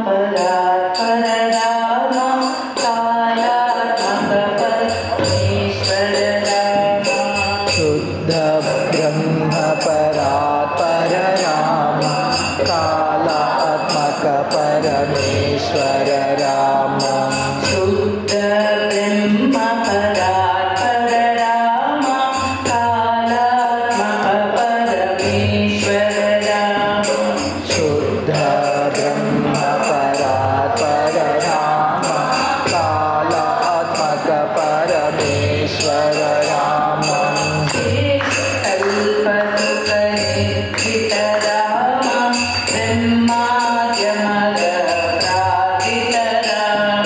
परात्पर राम कालात्मक परमेश्वर राम शुद्ध ब्रह्म परात्पर राम कालात्मक परमेश्वर राम शुद्ध ब्रह्म परात्पर राम कालात्मक परमेश्वर राम शुद्ध ब्रह्म परात्पर राम कालात्मक परमेश्वर राम कल्पसुखनिर्जित राम ब्रह्माद्यमगप्रार्थित राम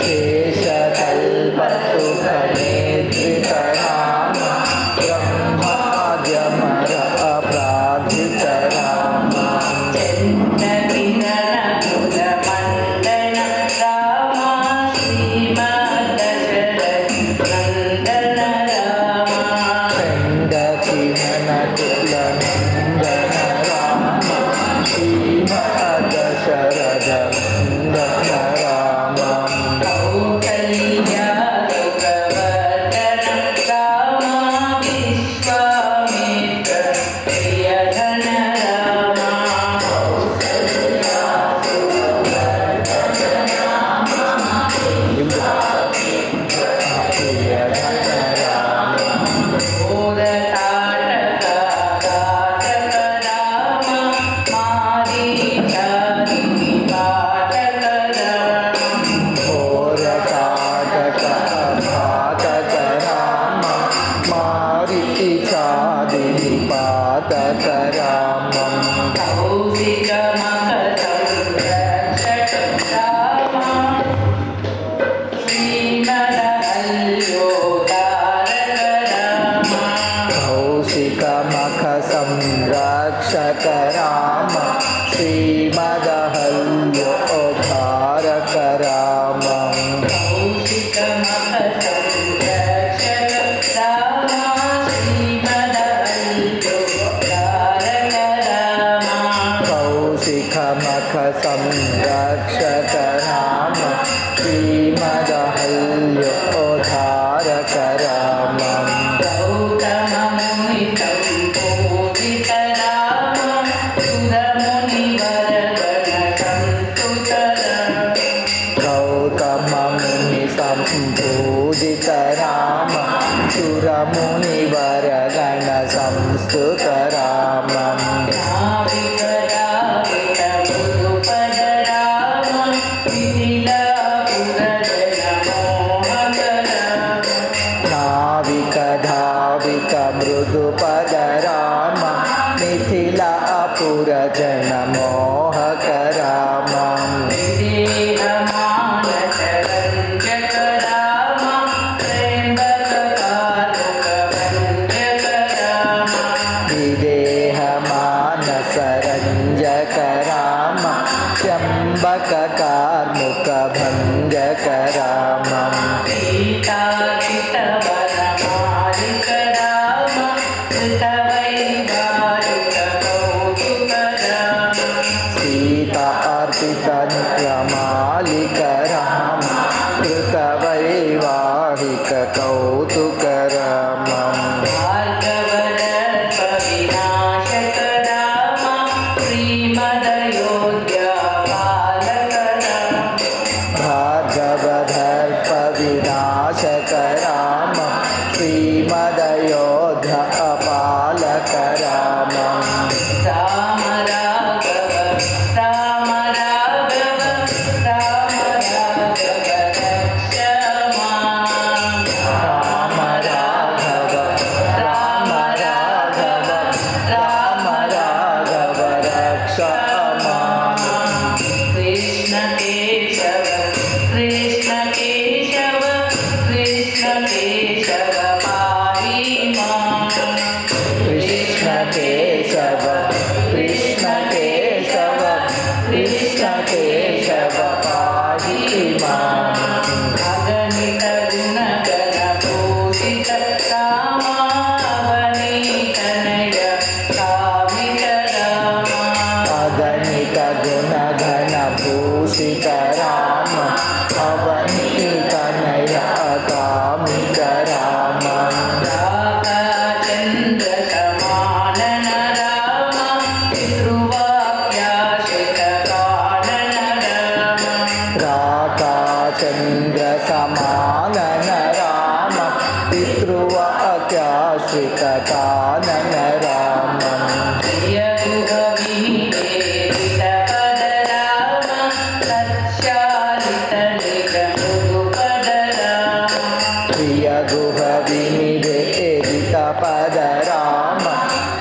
शेषकल्पसुखनिर्जित राम ब्रह्माद्यमर अपराधित राम चन्द्रकिरणकुलमण्डन राम श्रीमद्दशरथनन्दन राम चण्डकिरणकुलनन्दन राम श्रीमद्दशरथनन्दन राम कौसल्यासुखवर्धन राम विश्वामित्र प्रियधन राम घोरताटकाघातक राम मारीचादिनिपातक राम घोरताटकघातक राम मारीचादिनिपातक रामं कौशिकमखसंरक्षक राम श्रीमदहल्योद्धारक राम कौशिकमखसंरक्षक राम श्रीमदहल्योद्धारक रामं कौशिकमखसंरक्षक राम श्रीमदहल्योद्धारक राम कौशिकमखसंरक्षक राम श्रीमदहल्योद्धारक रामं गौतममुनिसम्पूजित राम सुरमुनिवरगणसंस्तुत राम गौतममुनिसम्पूजित राम सुरमुनिवरगणसंस्तुत रामं नाविकदावित मृदुपद राम मिथिलापुरजनमोहक राम नाविकधाविक मृदुपद राम मिथिलापुरजनमोहक रामं विदेहमानसरञ्जक राम त्र्यम्बककारुकभञ्जक राम विदेहमानसरञ्जक राम त्र्यम्बककार्मुकभञ्जक रामं सीतार्पितवनमालिक राम कृतवैवारुककौतुक राम सीतार्पितनित्यमालिक राम कृतवैवाहिक कौतुक रामं भार्गवदर्पविनाशक राम श्रीमदयोध्यापालक राम भार्गवदर्पविनाशक राम श्रीमदयोध्यापालक रामं राम राघव राम राघव राम राघव रक्ष माम् राम राघव राम राघव राम राघव रक्ष माम् कृष्ण केशव कृष्ण इंद्रसमानन राम पितृवाक्याश्रितकानन रामम् प्रियगुहविनिवेदितपद राम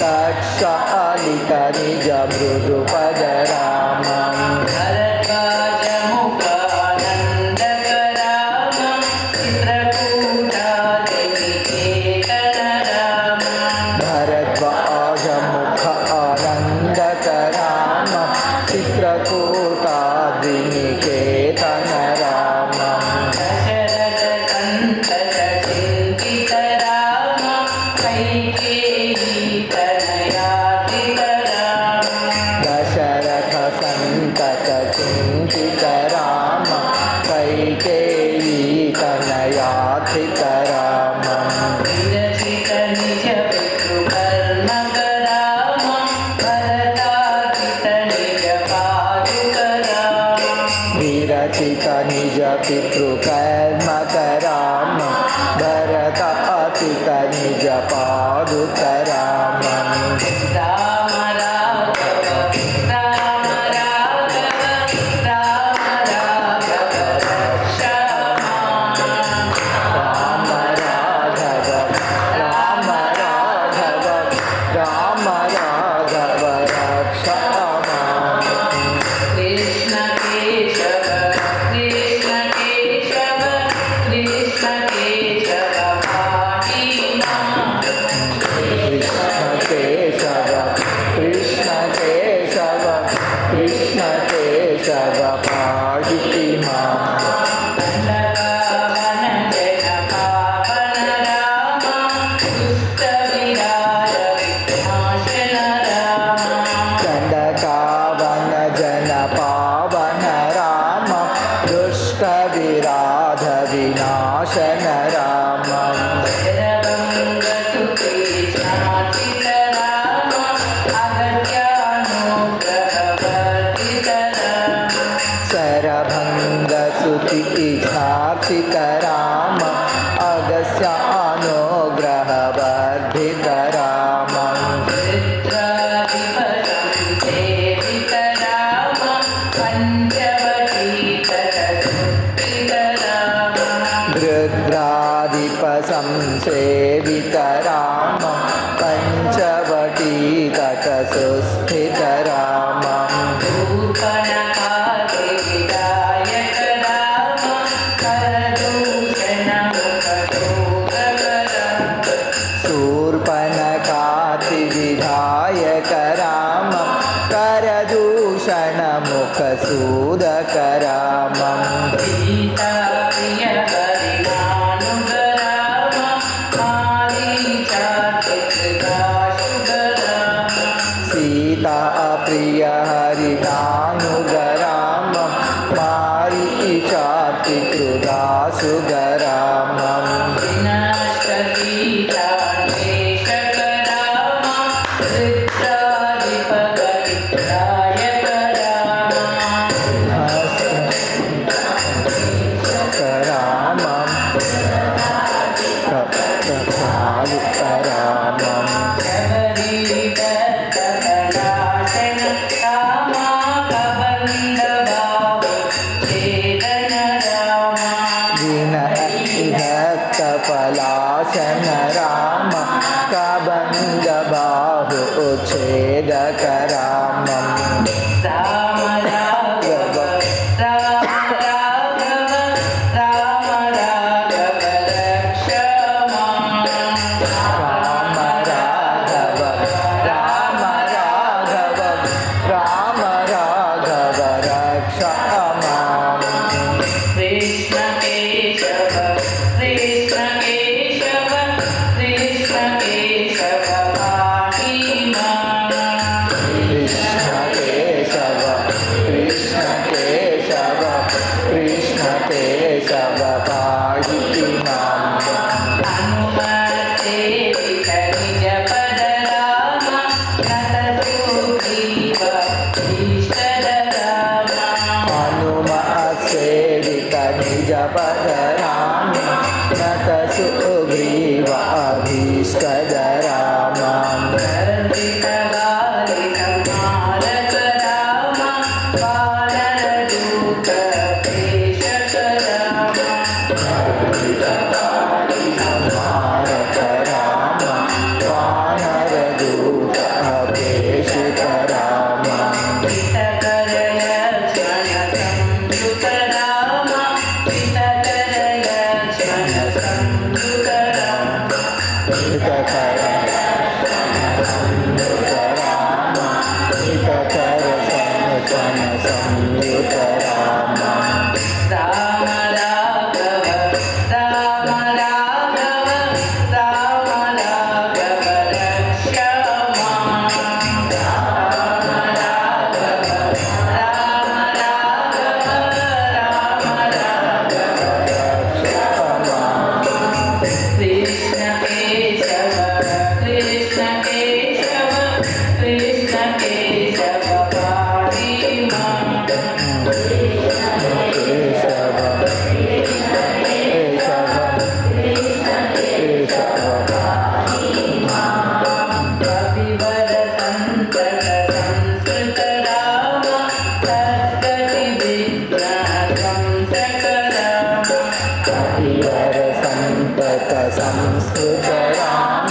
तत्शालितनिज मृदुपद रामम् भरद्वाजमुख आनन्दक राम चित्रकूटाद्रिनिकेतन रामम् दशरथ सन्तत चिन्तित राम कैकेयी तनयाथित रामम् विरचित निज पितृकर्मक राम भरतातित निज पादुक रामम् राम राघव रक्ष माम् कृष्ण केशव पाहि माम् दण्डकावन जन पावन राम दुष्ट विराध विनाशन रामम् शरभङ्ग सुति इच्छार्चित राम अगस्यानुग्रह वर्धित रामम् रुद्राधिप संसेवित राम पंचवटी तट सुस्थित रामम् शूर्पणखाति विधायक राम करदूषण मुख सूदक रामम् सीता प्रिय हरिनानुग राम मारीचाति कृदासुग रामम् पलाशन राम कबंद बाहु उच्छेदक रामम् जप सादरामि नत सुग्रीवाभीष्टदरामम् सर्वितगालितमालक राम वानरदूत प्रेषक राम भारत राम वानरदूत अपेक्षित राम हितकर लक्ष्मण संयुत राम हितकर लक्ष्मण संयुत राम हितकर संयुत राम हितकर संयुत राम राम राघव राम राघव राम राघव रक्ष मां राम राघव राम राघव राम राघव कृष्ण केशव कृष्ण केशव कृष्ण केशव पाहि मां केशव कपिवर संतत संस्कृत राम सद्गति विघ्न संसक राम कपिवर संतत संस्कृत राम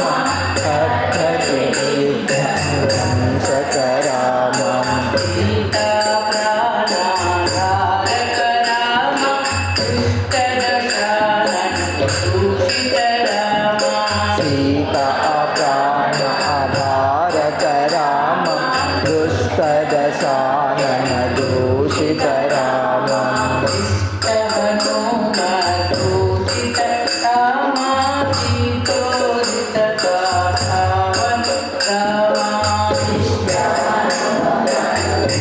सक रामम् सीता प्राणाधारक राम दुष्ट दशानन दूषित राम सीता प्राण आधारक राम दुष्टदशानन दूषित रामम् इष्टहनुमदूषित राम सीतोदित गाथावन राम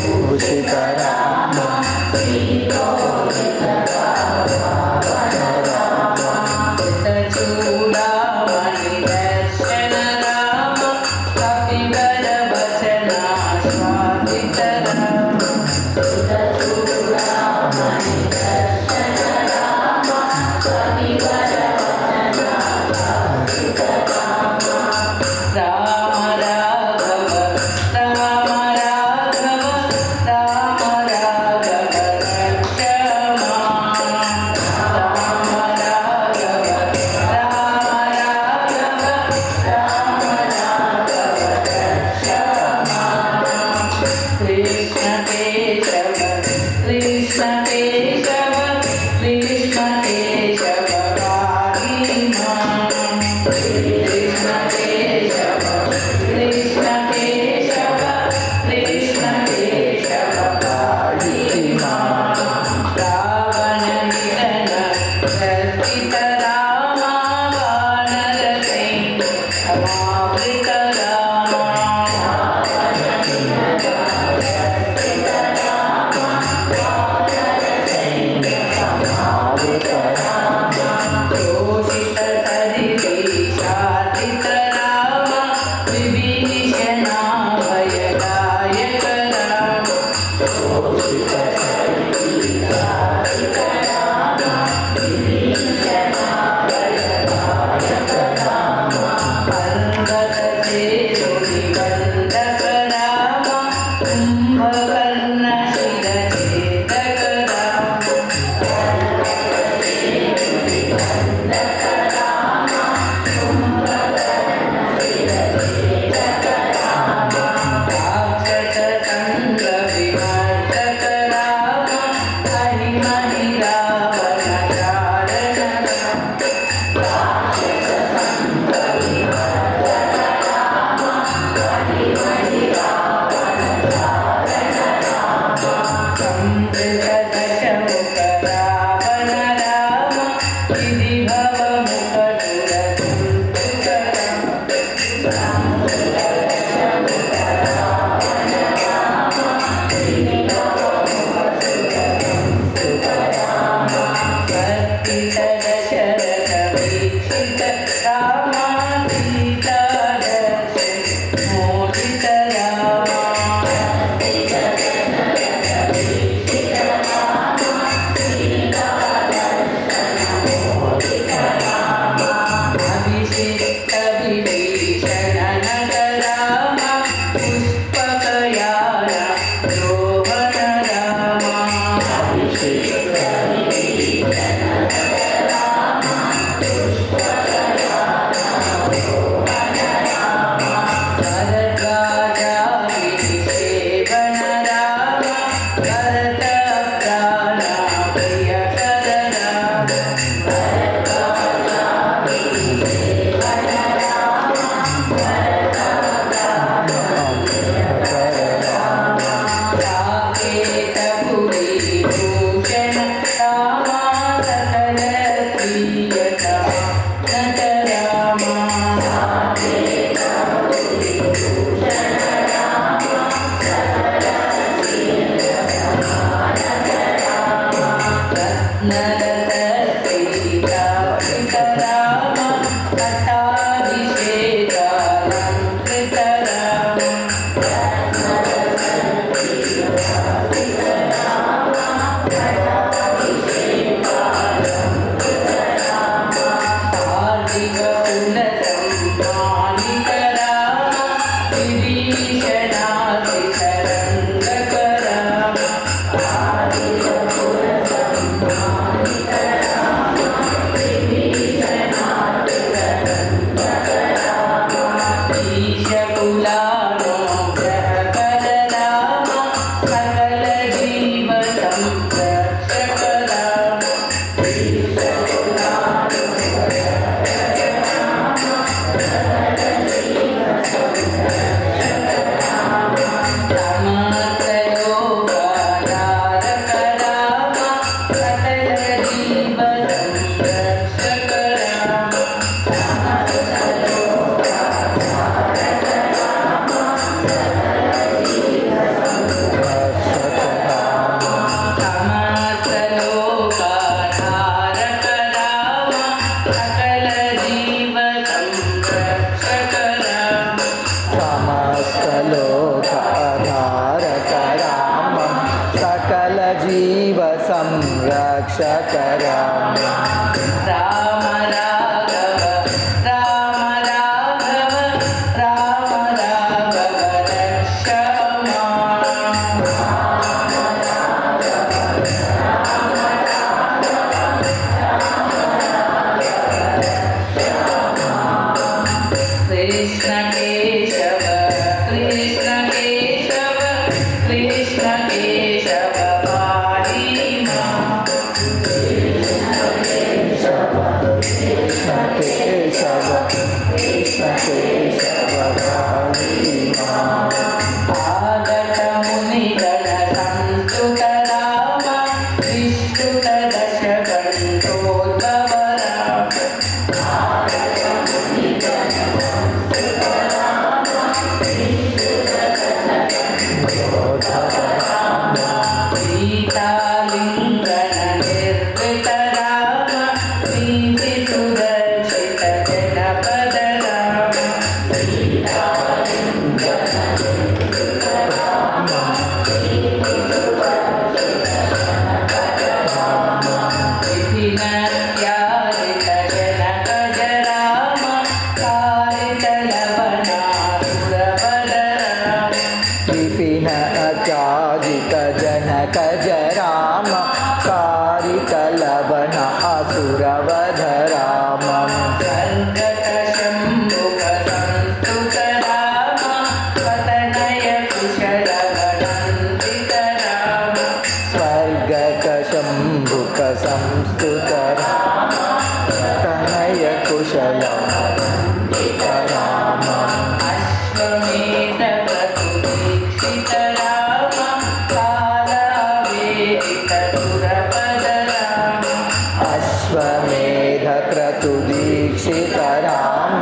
दूषित राम चूड़ामणि दर्शन राम कपिवर वचना स्वादित राम राम राघव राम राघव राम राघव रक्ष मां राम राघव राम राघव राम राघव रक्ष मां कृष्ण केशव कृष्ण केशव कृष्ण केशव पाहि मां कृष्ण केशव कृष्ण केशव कृष्ण केशव पाहि मां रावण निधन रचित राम वानर सैन्य समावृत राम क्रोशित सरिदेशादित राम विभीषणा भयदायक राम अंगद सेतुनि बंधक राम कुंभकर्ण शिरछेदक राम राक्षस संग विमर्दक राम हरिमहि रावण चारण राम संवृत दशमुख रावण राम विधिभव मुखटुर कुंतुक राम कर्तित दशरथ वीक्षित राम सीता दर्शन मोहित राम संरक्षक राम राम राघव राम राघव राम राघव रक्षमा कृष्ण केशव कृष्ण केशव कृष्ण केशव पाहि मां कृष्ण केशव कृष्ण केशव पाहि मां आगत मुनिगण संस्तुत राम विष्णुत दश कंठोद्भव राम सीतालिंगन निर्वृत राम नीति सुदर्शित जनपद राम विधिनत्यारित जनक राम कारित लवणासुरवद राम विपिन अचाजित जनक राम कारित लवण असुरवध राम सर्गत शम्भुक संस्तुत राम पतनय कुशल गणन्वित राम स्वर्गक शम्भुक संस्तुत राम तनय कुशल राम अश्वमेध क्रतुदीक्षित राम कालावेदित सुरपद राम अश्वमेध क्रतुदीक्षित राम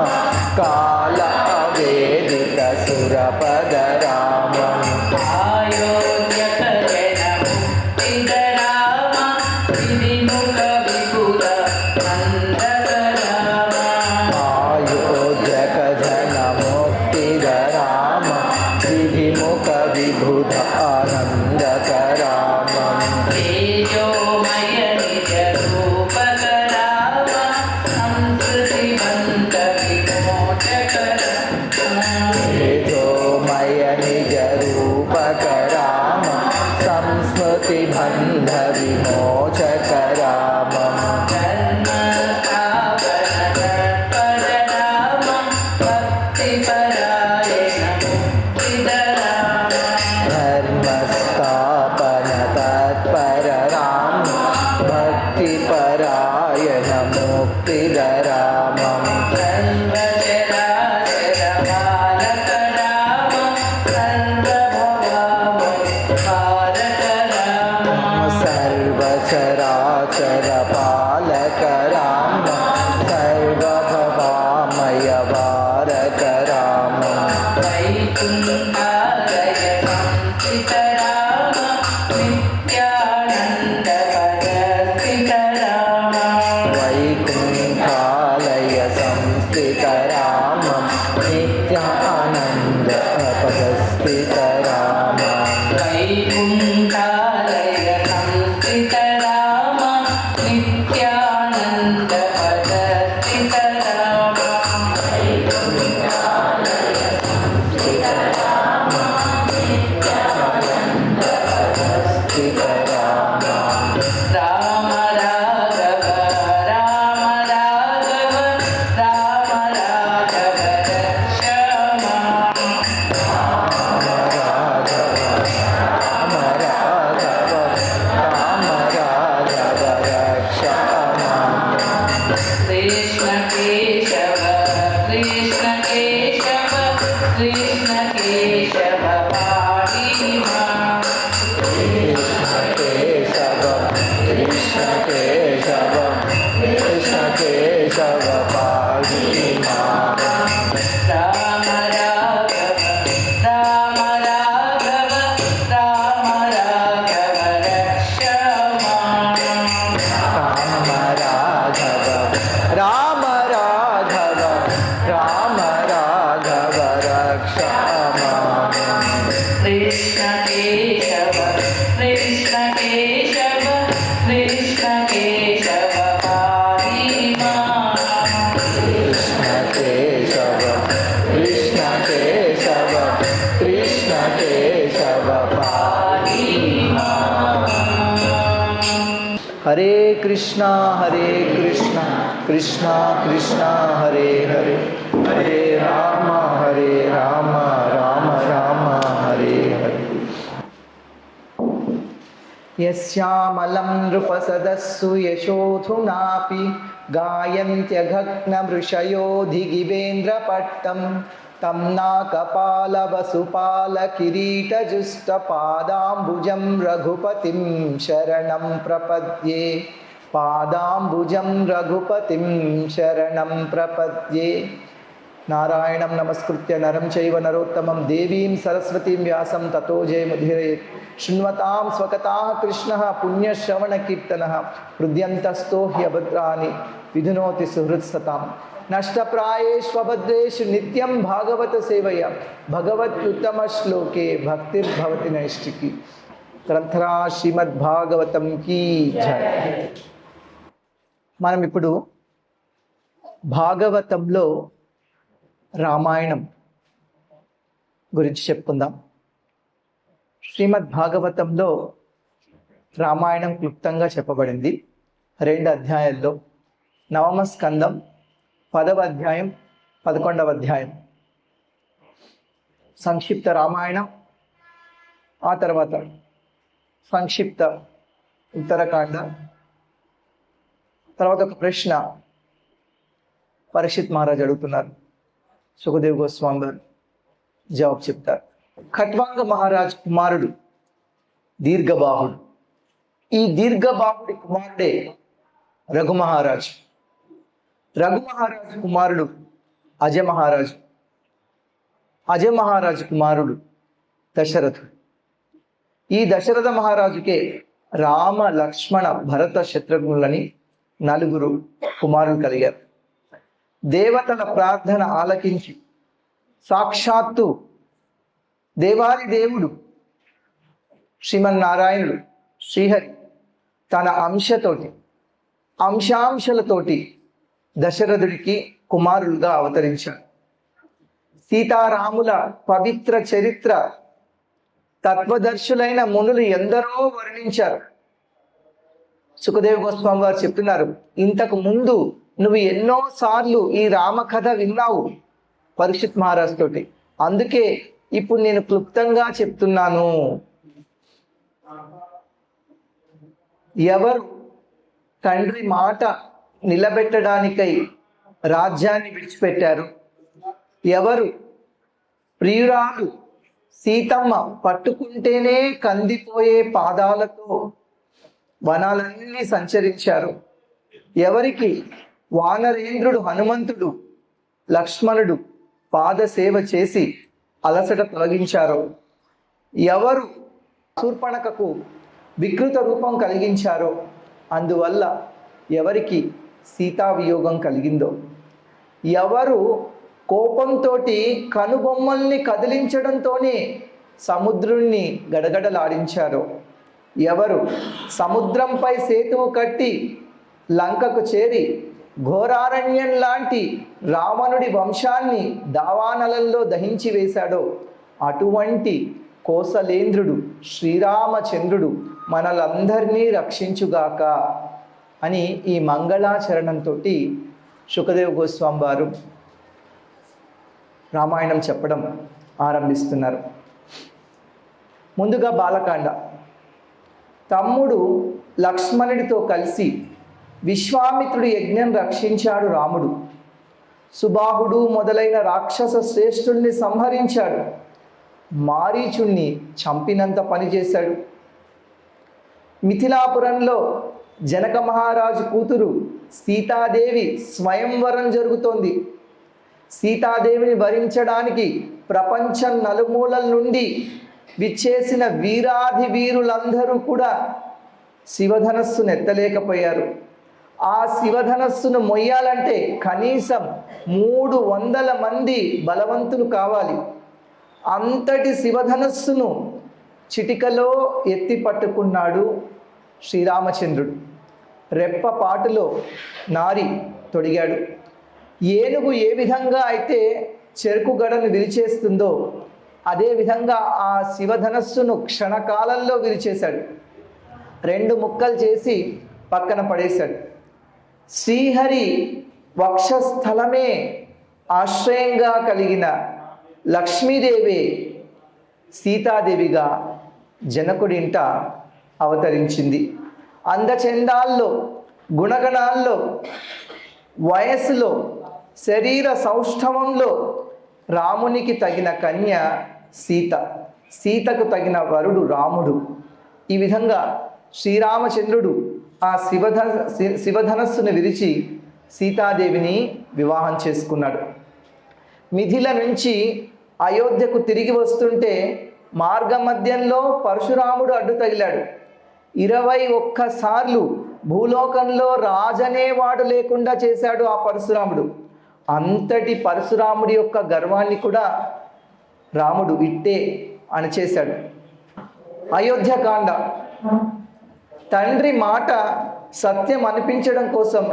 काल अवेदित सुरपद राम आयोध्यक जनमुक्तिद राम विधिमुख विपुल मन्दक राम आयोध्यक जन मुक्तिद राम विधिमुख विभुध आनन्दक राम तेजोमय निज रूपक राम संस्कृतिवन्त विमोचक राम तेजोमय निज रूपक राम संस्मृति बन्ध विमोचक राम धर्म स्थापन तत्पर राम भक्तिपरायण मुक्तिद राम धर्मस्थापन तत्पर राम भक्तिपरायण मुक्तिद राम सर्वचराचर पालक राम सर्वभवावतारक राम सर्वचराचर पालक राम కేశవ పాహి మాం. రామ రాఘవ రామ రాఘవ రామ రాఘవ రక్ష మాం. రామ రాఘవ రామ రాఘవ రామ రాఘవ రక్ష మాం. కృష్ణ కేశవ కృష్ణ కేశవ కృష్ణ కేశవ పాహి మాం. కృష్ణ కేశవ కృష్ణ కేశవ కృష్ణ కేశవ పాహి మాం. హరే కృష్ణ కృష్ణ కృష్ణ హరే హరే హరే రామ రామ రామ హరే హరే. యస్యామలం నృపసదస్సు యశోధునాపి గాయంత్యఘగ్నమృషయోధిగివేంద్రపట్టం తం నాకపాలవసుపాలకిరీటజుష్టపాదాంబుజం రఘుపతిం శరణం ప్రపద్యే. పాదాంబుజం రఘుపతిం శరణం ప్రపద్యే. నారాయణం నమస్కృత్య నరం చైవ నరోత్తమం దేవీం సరస్వతీం వ్యాసం తతో జయముదీరయేత్. శృణ్వతాం స్వకతాః కృష్ణః పుణ్యశ్రవణకీర్తనः హృద్యంతస్థో హ్యభద్రాణి విధునోతి సుహృత్సతాం. నష్టప్రాయేష్వభద్రేషు నిత్యం భాగవత సేవయ భగవత్యుత్తమ శ్లోకే భక్తిర్భవతి నైష్టికి. గ్రంథరా శ్రీమద్భాగవతం కీ జయ. మనం ఇప్పుడు భాగవతంలో రామాయణం గురించి చెప్పుకుందాం. శ్రీమద్ భాగవతంలో రామాయణం క్లుప్తంగా చెప్పబడింది 2 అధ్యాయాల్లో. 9వ స్కందం 10వ అధ్యాయం 11వ అధ్యాయం సంక్షిప్త రామాయణం, ఆ తర్వాత సంక్షిప్త ఉత్తరకాండ, తర్వాత ఒక ప్రశ్న పరీక్షిత్ మహారాజ్ అడుగుతున్నారు, సుఖదేవ్ గోస్వామి గారు జవాబు చెప్తారు. ఖట్వాంగ మహారాజ్ కుమారుడు దీర్ఘబాహుడు. ఈ దీర్ఘబాహుడి కుమారుడే రఘు మహారాజు. రఘు మహారాజు కుమారుడు అజ మహారాజు. అజ మహారాజు కుమారుడు దశరథుడు. ఈ దశరథ మహారాజుకే రామ లక్ష్మణ భరత శత్రుఘ్నులని 4 కుమారులు కలిగారు. దేవతల ప్రార్థన ఆలకించి సాక్షాత్తు దేవాది దేవుడు శ్రీమన్నారాయణుడు శ్రీహరి తన అంశాంశలతోటి దశరథుడికి కుమారులుగా అవతరించారు. సీతారాముల పవిత్ర చరిత్ర తత్వదర్శులైన మునులు ఎందరో వర్ణించారు. సుఖదేవ్ గోస్వామి గారు చెప్తున్నారు, ఇంతకు ముందు నువ్వు ఎన్నోసార్లు ఈ రామకథ విన్నావు పరీక్షిత్ మహారాజ్ తోటి, అందుకే ఇప్పుడు నేను క్లుప్తంగా చెప్తున్నాను. ఎవరు తండ్రి మాట నిలబెట్టడానికై రాజ్యాన్ని విడిచిపెట్టారు, ఎవరు ప్రియురాలు సీతమ్మ పట్టుకుంటేనే కందిపోయే పాదాలతో వనాలన్నీ సంచరించారు, ఎవరికి వానరేంద్రుడు హనుమంతుడు లక్ష్మణుడు పాదసేవ చేసి అలసట తొలగించారో, ఎవరు శూర్పణఖకు వికృత రూపం కలిగించారో, అందువల్ల ఎవరికి సీతావియోగం కలిగిందో, ఎవరు కోపంతో కనుబొమ్మల్ని కదిలించడంతోనే సముద్రుణ్ణి గడగడలాడించారో, ఎవరు సముద్రంపై సేతువు కట్టి లంకకు చేరి ఘోరారణ్యం లాంటి రావణుడి వంశాన్ని దావానలంలో దహించి వేశాడో, అటువంటి కోసలేంద్రుడు శ్రీరామచంద్రుడు మనలందరినీ రక్షించుగాక అని ఈ మంగళాచరణంతో సుఖదేవ్ గోస్వామి వారు రామాయణం చెప్పడం ఆరంభిస్తున్నారు. ముందుగా బాలకాండ. తమ్ముడు లక్ష్మణుడితో కలిసి విశ్వామిత్రుడి యజ్ఞం రక్షించాడు రాముడు. సుబాహుడు మొదలైన రాక్షస శ్రేష్ఠుల్ని సంహరించాడు. మారీచుణ్ణి చంపినంత పనిచేశాడు. మిథిలాపురంలో జనక మహారాజు కూతురు సీతాదేవి స్వయంవరం జరుగుతోంది. సీతాదేవిని వరించడానికి ప్రపంచం నలుమూలల నుండి విచ్చేసిన వీరాధి వీరులందరూ కూడా శివధనస్సును ఎత్తలేకపోయారు. ఆ శివధనస్సును మొయ్యాలంటే కనీసం 300 మంది బలవంతులు కావాలి. అంతటి శివధనస్సును చిటికలో ఎత్తి పట్టుకున్నాడు శ్రీరామచంద్రుడు. రెప్పపాటులో నారి తొడిగాడు. ఏనుగు ఏ విధంగా అయితే చెరుకు గడను విరిచేస్తుందో అదేవిధంగా ఆ శివధనస్సును క్షణకాలంలో విరిచేశాడు. 2 ముక్కలు చేసి పక్కన పడేశాడు. శ్రీహరి వక్షస్థలమే ఆశ్రయంగా కలిగిన లక్ష్మీదేవి సీతాదేవిగా జనకుడింట అవతరించింది. అందచందాల్లో, గుణగణాల్లో, వయస్సులో, శరీర సౌష్ఠవంలో రామునికి తగిన కన్య సీత, సీతకు తగిన వరుడు రాముడు. ఈ విధంగా శ్రీరామచంద్రుడు ఆ శివధనస్సును విరిచి సీతాదేవిని వివాహం చేసుకున్నాడు. మిథిల నుంచి అయోధ్యకు తిరిగి వస్తుంటే మార్గ మధ్యంలో పరశురాముడు అడ్డు తగిలాడు. 21 సార్లు భూలోకంలో రాజనేవాడు లేకుండా చేశాడు ఆ పరశురాముడు. అంతటి పరశురాముడి యొక్క గర్వాన్ని కూడా రాముడు ఇట్టే అణచేశాడు. అయోధ్యకాండ. తండ్రి మాట సత్యం అనిపించడం కోసం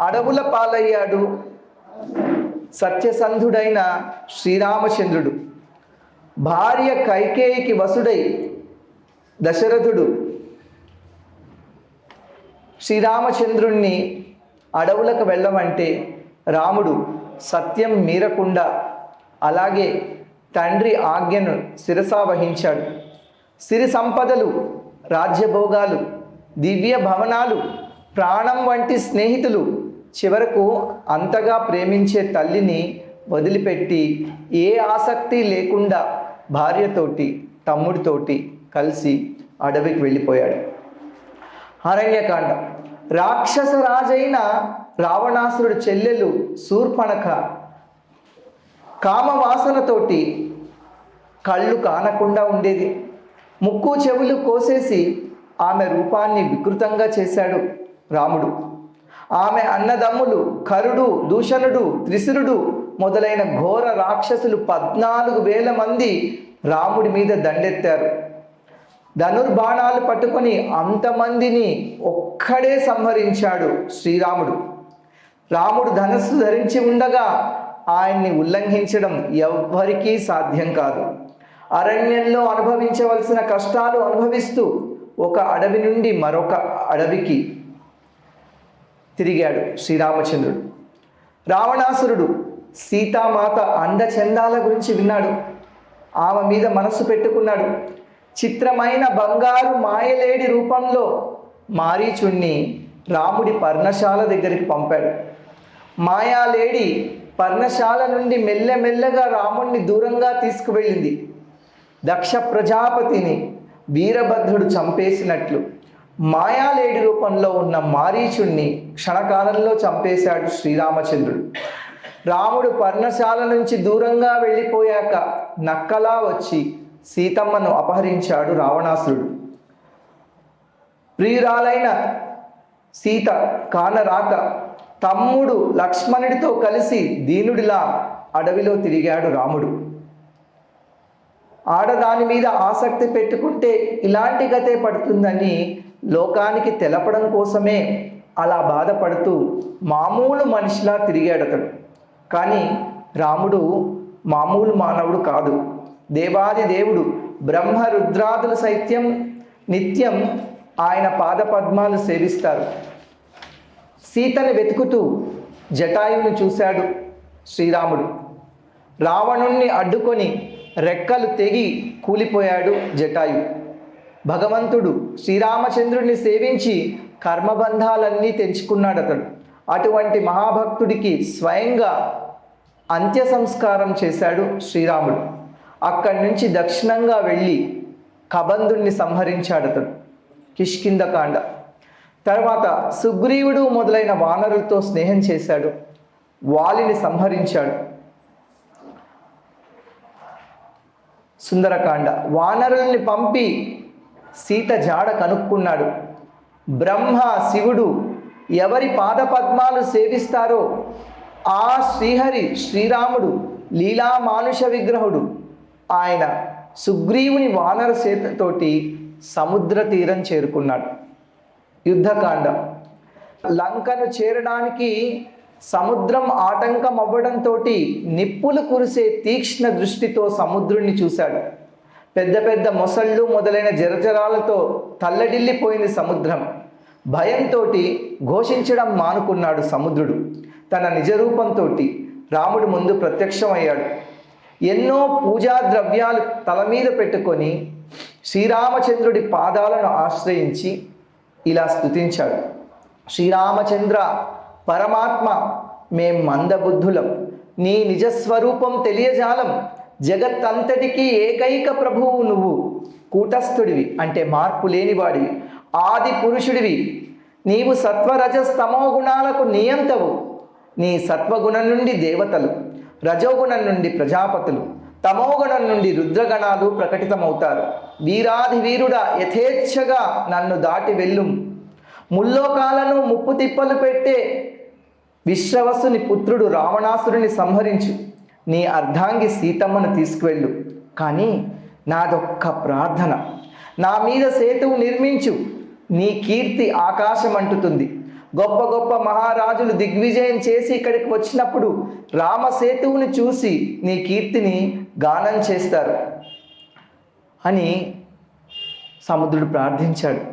అడవుల పాలయ్యాడు సత్యసంధుడైన శ్రీరామచంద్రుడు. భార్య కైకేయికి వసుడై దశరథుడు శ్రీరామచంద్రుణ్ణి అడవులకు వెళ్ళమంటే రాముడు సత్యం మీరకుండా అలాగే తండ్రి ఆజ్ఞను శిరసావహించాడు. సిరి సంపదలు, రాజ్యభోగాలు, దివ్య భవనాలు, ప్రాణం వంటి స్నేహితులు, చివరకు అంతగా ప్రేమించే తల్లిని వదిలిపెట్టి ఏ ఆసక్తి లేకుండా భార్యతోటి తమ్ముడితోటి కలిసి అడవికి వెళ్ళిపోయాడు. అరణ్యకాండ. రాక్షస రాజైన రావణాసురుడు చెల్లెలు శూర్పణఖ కామవాసనతోటి కళ్ళు కానకుండా ఉండేది. ముక్కు చెవులు కోసేసి ఆమె రూపాన్ని వికృతంగా చేశాడు రాముడు. ఆమె అన్నదమ్ములు కరుడు, దూషణుడు, త్రిశురుడు మొదలైన ఘోర రాక్షసులు 14,000 మంది రాముడి మీద దండెత్తారు. ధనుర్బాణాలు పట్టుకొని అంతమందిని ఒక్కడే సంహరించాడు శ్రీరాముడు. రాముడు ధనస్సు ధరించి ఉండగా ఆయన్ని ఉల్లంఘించడం ఎవ్వరికీ సాధ్యం కాదు. అరణ్యంలో అనుభవించవలసిన కష్టాలు అనుభవిస్తూ ఒక అడవి నుండి మరొక అడవికి తిరిగాడు శ్రీరామచంద్రుడు. రావణాసురుడు సీతామాత అందచందాల గురించి విన్నాడు. ఆమె మీద మనస్సు పెట్టుకున్నాడు. చిత్రమైన బంగారు మాయలేడి రూపంలో మారీచుణ్ణి రాముడి పర్ణశాల దగ్గరికి పంపాడు. మాయాలేడి పర్ణశాల నుండి మెల్లమెల్లగా రాముణ్ణి దూరంగా తీసుకువెళ్ళింది. దక్ష ప్రజాపతిని వీరభద్రుడు చంపేసినట్లు మాయాలేడి రూపంలో ఉన్న మారీచుణ్ణి క్షణకాలంలో చంపేశాడు శ్రీరామచంద్రుడు. రాముడు పర్ణశాల నుంచి దూరంగా వెళ్ళిపోయాక నక్కలా వచ్చి సీతమ్మను అపహరించాడు రావణాసురుడు. ప్రియురాలైన సీత కానరాక తమ్ముడు లక్ష్మణుడితో కలిసి దీనుడిలా అడవిలో తిరిగాడు రాముడు. ఆడదాని మీద ఆసక్తి పెట్టుకుంటే ఇలాంటి గతే పడుతుందని లోకానికి తెలపడం కోసమే అలా బాధపడుతూ మామూలు మనిషిలా తిరిగాడు అతడు. కానీ రాముడు మామూలు మానవుడు కాదు. దేవాది దేవుడు బ్రహ్మ రుద్రాదులు సైత్యం నిత్యం ఆయన పాదపద్మాలు సేవిస్తారు. సీతను వెతుకుతూ జటాయువుని చూశాడు శ్రీరాముడు. రావణుణ్ణి అడ్డుకొని రెక్కలు తెగి కూలిపోయాడు జటాయు. భగవంతుడు శ్రీరామచంద్రుడిని సేవించి కర్మబంధాలన్నీ తెంచుకున్నాడు అతడు. అటువంటి మహాభక్తుడికి స్వయంగా అంత్య సంస్కారం చేశాడు శ్రీరాముడు. అక్కడి నుంచి దక్షిణంగా వెళ్ళి కబంధుణ్ణి సంహరించాడు అతడు. కిష్కింధకాండ. తర్వాత సుగ్రీవుడు మొదలైన వానరులతో స్నేహం చేశాడు, వాలిని సంహరించాడు. సుందరకాండ. వానరుల్ని పంపి సీత జాడ కనుక్కున్నాడు. బ్రహ్మ శివుడు ఎవరి పాదపద్మాలు సేవిస్తారో ఆ శ్రీహరి శ్రీరాముడు లీలా మానుష విగ్రహుడు ఆయన సుగ్రీవుని వానర సేతతోటి సముద్ర తీరం చేరుకున్నాడు. యుద్ధకాండ. లంకను చేరడానికి సముద్రం ఆటంకం అవ్వడంతో నిప్పులు కురిసే తీక్ష్ణ దృష్టితో సముద్రుణ్ణి చూశాడు. పెద్ద పెద్ద మొసళ్ళు మొదలైన జరజరాలతో తల్లడిల్లిపోయింది సముద్రం. భయంతో ఘోషించడం మానుకున్నాడు సముద్రుడు. తన నిజరూపంతో రాముడి ముందు ప్రత్యక్షమయ్యాడు. ఎన్నో పూజా ద్రవ్యాలు తల మీద పెట్టుకొని శ్రీరామచంద్రుడి పాదాలను ఆశ్రయించి ఇలా స్తుతించాడు. శ్రీరామచంద్ర పరమాత్మ, మేం మందబుద్ధులం, నీ నిజస్వరూపం తెలియజాలం. జగత్తంతటికీ ఏకైక ప్రభువు నువ్వు. కూటస్థుడివి అంటే మార్పు లేనివాడివి, ఆది పురుషుడివి. నీవు సత్వరజస్తమో గుణాలకు నియంతవు. నీ సత్వగుణం నుండి దేవతలు, రజోగుణం నుండి ప్రజాపతులు, తమోగుణం నుండి రుద్రగణాలు ప్రకటితమవుతారు. వీరాధి వీరుడా, యథేచ్ఛగా నన్ను దాటి వెళ్ళుం. ముల్లోకాలను ముప్పు తిప్పలు పెట్టే విశ్రవసుని పుత్రుడు రావణాసురుని సంహరించు. నీ అర్ధాంగి సీతమ్మను తీసుకువెళ్ళు. కానీ నాదొక్క ప్రార్థన, నా మీద సేతువు నిర్మించు. నీ కీర్తి ఆకాశం అంటుతుంది. గొప్ప గొప్ప మహారాజులు దిగ్విజయం చేసి ఇక్కడికి వచ్చినప్పుడు రామసేతువుని చూసి నీ కీర్తిని గానం చేస్తారు అని సముద్రుడు ప్రార్థించాడు.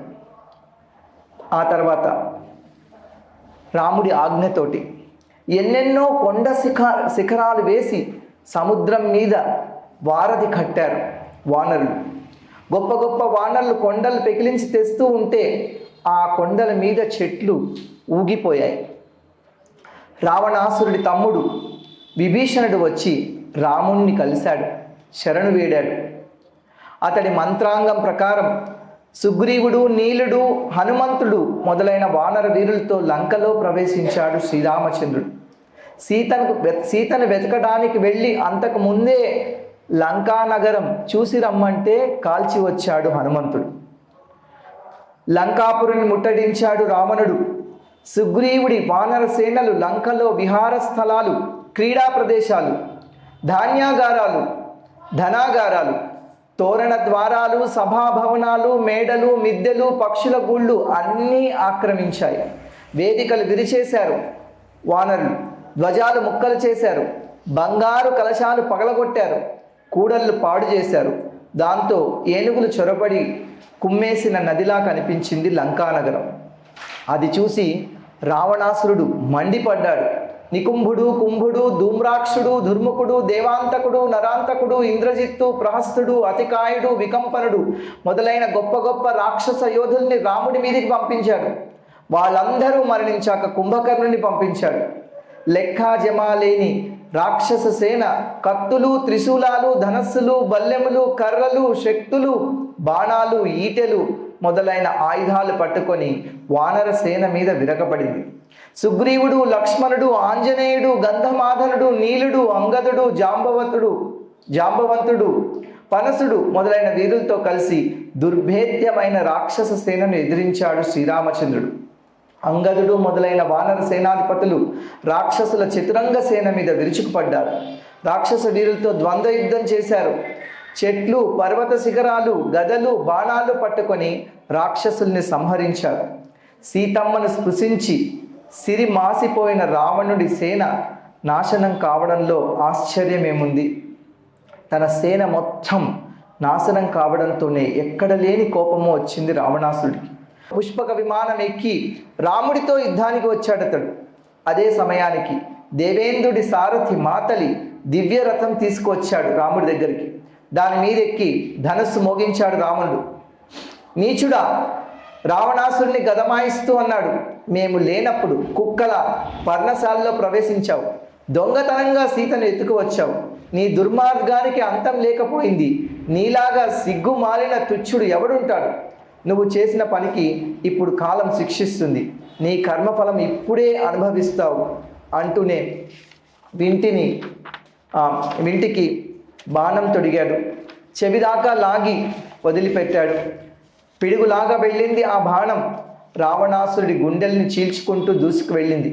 ఆ తర్వాత రాముడి ఆజ్ఞతోటి ఎన్నెన్నో కొండ శిఖరాలు వేసి సముద్రం మీద వారధి కట్టారు వానరులు. గొప్ప గొప్ప వానరులు కొండలు పెకిలించి తెస్తూ ఉంటే ఆ కొండల మీద చెట్లు ఊగిపోయాయి. రావణాసురుడి తమ్ముడు విభీషణుడు వచ్చి రాముణ్ణి కలిశాడు, శరణు వేడాడు. అతడి మంత్రాంగం ప్రకారం సుగ్రీవుడు, నీలుడు, హనుమంతుడు మొదలైన వానర వీరులతో లంకలో ప్రవేశించాడు శ్రీరామచంద్రుడు. సీతను వెతకడానికి వెళ్ళి అంతకు ముందే లంకానగరం చూసి రమ్మంటే కాల్చి వచ్చాడు హనుమంతుడు. లంకాపురిని ముట్టడించాడు రావణుడు. సుగ్రీవుడి వానర సేనలు లంకలో విహార స్థలాలు, క్రీడా ప్రదేశాలు, ధాన్యాగారాలు, ధనాగారాలు, తోరణ ద్వారాలు, సభాభవనాలు, మేడలు, మిద్దెలు, పక్షుల గూళ్ళు అన్నీ ఆక్రమించాయి. వేదికలు విరిచేశారు వానరులు. ధ్వజాలు ముక్కలు చేశారు. బంగారు కలశాలు పగలగొట్టారు. కూడళ్ళు పాడు చేశారు. దాంతో ఏనుగులు చొరబడి కుమ్మేసిన నదిలా కనిపించింది లంకానగరం. అది చూసి రావణాసురుడు మండిపడ్డాడు. నికుంభుడు, కుంభుడు, ధూమ్రాక్షుడు, దుర్ముఖుడు, దేవాంతకుడు, నరాంతకుడు, ఇంద్రజిత్తు, ప్రహస్తుడు, అతికాయుడు, వికంపనుడు మొదలైన గొప్ప గొప్ప రాక్షస యోధుల్ని రాముడి మీదికి పంపించాడు. వాళ్ళందరూ మరణించాక కుంభకర్ణుని పంపించాడు. లెక్కాజమా లేని రాక్షస సేన కత్తులు, త్రిశూలాలు, ధనస్సులు, బల్లెములు, కర్రలు, శక్తులు, బాణాలు, ఈటెలు మొదలైన ఆయుధాలు పట్టుకొని వానర సేన మీద విరగబడింది. సుగ్రీవుడు, లక్ష్మణుడు, ఆంజనేయుడు, గంధమాధనుడు, నీలుడు, అంగదుడు, జాంబవంతుడు, పనసుడు మొదలైన వీరులతో కలిసి దుర్భేద్యమైన రాక్షస సేనను ఎదిరించాడు శ్రీరామచంద్రుడు. అంగదుడు మొదలైన వానర సేనాధిపతులు రాక్షసుల చతురంగ సేన మీద విరుచుకుపడ్డారు. రాక్షస వీరులతో ద్వంద్వ యుద్ధం చేశారు. చెట్లు, పర్వత శిఖరాలు, గదలు, బాణాలు పట్టుకొని రాక్షసుల్ని సంహరించారు. సీతమ్మను స్పృశించి సిరి మాసిపోయిన రావణుడి సేన నాశనం కావడంలో ఆశ్చర్యమేముంది? తన సేన మొత్తం నాశనం కావడంతోనే ఎక్కడ లేని కోపము వచ్చింది రావణాసుడికి. పుష్పక విమానం ఎక్కి రాముడితో యుద్ధానికి వచ్చాడతడు. అదే సమయానికి దేవేంద్రుడి సారథి మాతలి దివ్య రథం తీసుకువచ్చాడు రాముడి దగ్గరికి. దాని మీద ఎక్కి ధనుస్సు మోగించాడు రావణుడు. నీచుడా, రావణాసురుని గదమాయిస్తూ అన్నాడు, మేము లేనప్పుడు కుక్కల పర్ణశాలలో ప్రవేశించావు, దొంగతనంగా సీతను ఎత్తుకువచ్చావు. నీ దుర్మార్గానికి అంతం లేకపోయింది. నీలాగా సిగ్గు మాలిన తుచ్చుడు ఎవడుంటాడు? నువ్వు చేసిన పనికి ఇప్పుడు కాలం శిక్షిస్తుంది, నీ కర్మఫలం ఇప్పుడే అనుభవిస్తావు అంటూనే వింటికి బాణం తొడిగాడు. చెవిదాకా లాగి వదిలిపెట్టాడు. పిడుగులాగా వెళ్ళింది ఆ బాణం. రావణాసురుడి గుండెల్ని చీల్చుకుంటూ దూసుకు వెళ్ళింది.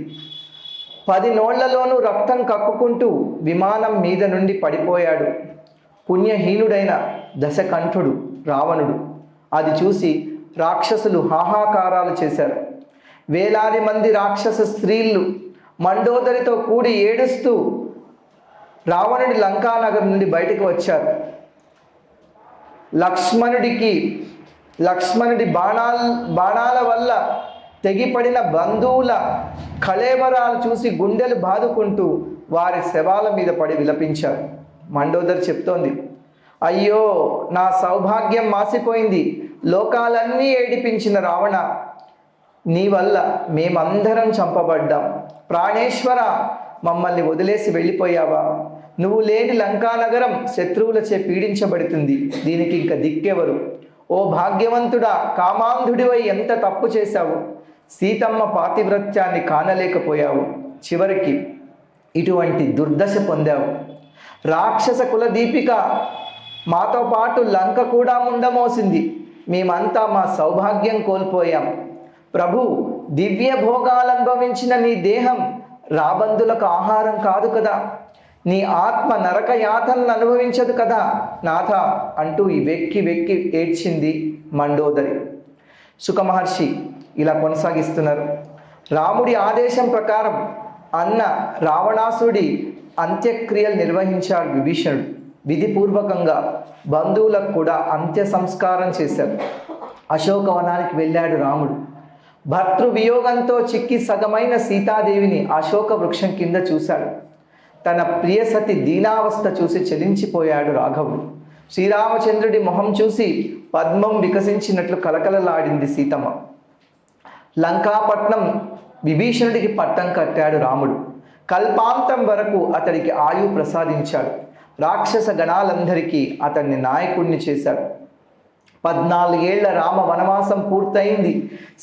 10 నోళ్లలోనూ రక్తం కక్కుకుంటూ విమానం మీద నుండి పడిపోయాడు పుణ్యహీనుడైన దశకంఠుడు రావణుడు. అది చూసి రాక్షసులు హాహాకారాలు చేశారు. వేలాది మంది రాక్షస స్త్రీలు మండోదరితో కూడి ఏడుస్తూ రావణుడి లంకానగర్ నుండి బయటకు వచ్చారు. లక్ష్మణుడి బాణాల వల్ల తెగిపడిన బంధువుల కళేబరాలు చూసి గుండెలు బాదుకుంటూ వారి శవాల మీద పడి విలపించారు. మండోదరి చెప్తోంది, అయ్యో నా సౌభాగ్యం మాసిపోయింది, లోకాలన్నీ ఏడిపించిన రావణ, నీ వల్ల మేమందరం చంపబడ్డాం. ప్రాణేశ్వర, మమ్మల్ని వదిలేసి వెళ్ళిపోయావా? నువ్వు లేని లంకానగరం శత్రువులచే పీడించబడుతుంది. దీనికి ఇంక దిక్కెవరు? ఓ భాగ్యవంతుడా, కామాంధుడివై ఎంత తప్పు చేశావు. సీతమ్మ పాతివ్రత్యాన్ని కానలేకపోయావు. చివరికి ఇటువంటి దుర్దశ పొందావు. రాక్షస కులదీపిక మాతో పాటు లంక కూడా ముండమోసింది. మేమంతా మా సౌభాగ్యం కోల్పోయాం. ప్రభు, దివ్య భోగాలనుభవించిన నీ దేహం రాబందులకు ఆహారం కాదు కదా, నీ ఆత్మ నరక యాతనను అనుభవించదు కదా నాథ అంటూ వెక్కి వెక్కి ఏడ్చింది మండోదరి. సుఖమహర్షి ఇలా కొనసాగిస్తున్నారు. రాముడి ఆదేశం ప్రకారం అన్న రావణాసుడి అంత్యక్రియలు నిర్వహించాడు విభీషణుడు. విధిపూర్వకంగా బంధువులకు కూడా అంత్య సంస్కారం చేశాడు. అశోకవనానికి వెళ్ళాడు రాముడు. భర్తృవియోగంతో చిక్కి సగమైన సీతాదేవిని అశోక వృక్షం కింద చూశాడు. తన ప్రియసతి దీనావస్థ చూసి చెలించిపోయాడు రాఘవుడు. శ్రీరామచంద్రుడి మొహం చూసి పద్మం వికసించినట్లు కలకలలాడింది సీతమ్మ. లంకాపట్నం విభీషణుడికి పట్టం కట్టాడు రాముడు. కల్పాంతం వరకు అతడికి ఆయు ప్రసాదించాడు. రాక్షస గణాలందరికీ అతన్ని నాయకుడిని చేశాడు. 14 ఏళ్ల రామ వనవాసం పూర్తయింది.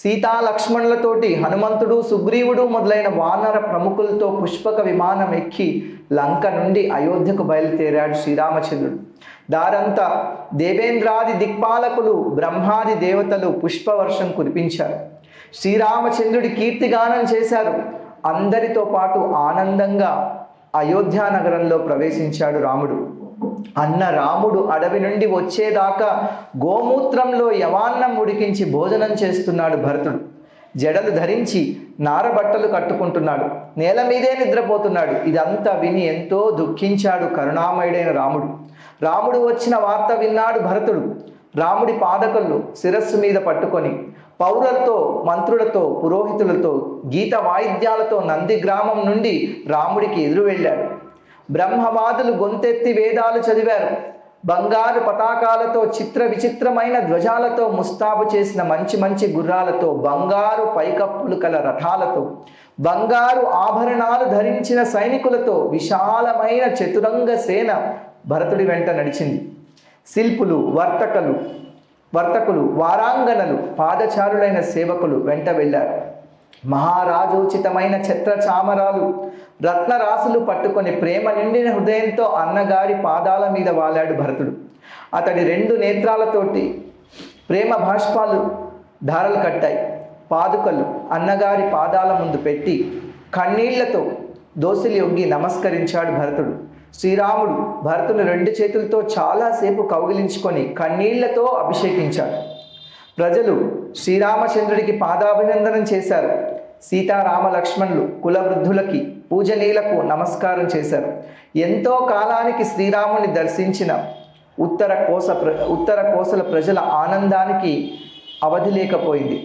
సీతా లక్ష్మణులతోటి హనుమంతుడు, సుగ్రీవుడు మొదలైన వానర ప్రముఖులతో పుష్పక విమానం ఎక్కి లంక నుండి అయోధ్యకు బయలుదేరాడు శ్రీరామచంద్రుడు. దారంతా దేవేంద్రాది దిక్పాలకులు, బ్రహ్మాది దేవతలు పుష్పవర్షం కురిపించారు. శ్రీరామచంద్రుడి కీర్తిగానం చేశారు. అందరితో పాటు ఆనందంగా అయోధ్య నగరంలో ప్రవేశించాడు రాముడు. అన్న రాముడు అడవి నుండి వచ్చేదాకా గోమూత్రంలో యవాన్నం ఉడికించి భోజనం చేస్తున్నాడు భరతుడు. జడలు ధరించి నారబట్టలు కట్టుకుంటున్నాడు. నేల మీదే నిద్రపోతున్నాడు. ఇదంతా విని ఎంతో దుఃఖించాడు కరుణామయుడైన రాముడు. రాముడు వచ్చిన వార్త విన్నాడు భరతుడు. రాముడి పాదకులు శిరస్సు మీద పట్టుకొని పౌరులతో, మంత్రులతో, పురోహితులతో, గీత వాయిద్యాలతో నంది గ్రామం నుండి రాముడికి ఎదురు వెళ్ళాడు. బ్రహ్మవాదులు గొంతెత్తి వేదాలు చదివారు. బంగారు పతాకాలతో, చిత్ర విచిత్రమైన ధ్వజాలతో ముస్తాబు చేసిన మంచి మంచి గుర్రాలతో, బంగారు పైకప్పులు కల రథాలతో, బంగారు ఆభరణాలు ధరించిన సైనికులతో విశాలమైన చతురంగ సేన భరతుడి వెంట నడిచింది. శిల్పులు, వర్తకులు, వారాంగనలు, పాదచారులైన సేవకులు వెంట వెళ్ళారు. మహారాజోచితమైన ఛత్ర చామరాలు, రత్నరాసులు పట్టుకొని ప్రేమ నిండిన హృదయంతో అన్నగారి పాదాల మీద వాలాడు భరతుడు. అతడి 2 నేత్రాలతోటి ప్రేమ భాష్పాలు ధారలు కట్టాయి. పాదుకలు అన్నగారి పాదాల ముందు పెట్టి కన్నీళ్లతో దోసిలి ఒగ్గి నమస్కరించాడు భరతుడు. శ్రీరాముడు భరతుని 2 చేతులతో చాలాసేపు కౌగిలించుకొని కన్నీళ్లతో అభిషేకించాడు. ప్రజలు శ్రీరామచంద్రుడికి పాదాభినందనం చేశారు. సీతారామ లక్ష్మణులు కులవృద్ధులకి, పూజనీయులకు నమస్కారం చేశారు. ఎంతో కాలానికి శ్రీరాముని దర్శించిన ఉత్తర కోసల ప్రజల ఆనందానికి అవధి లేకపోయింది.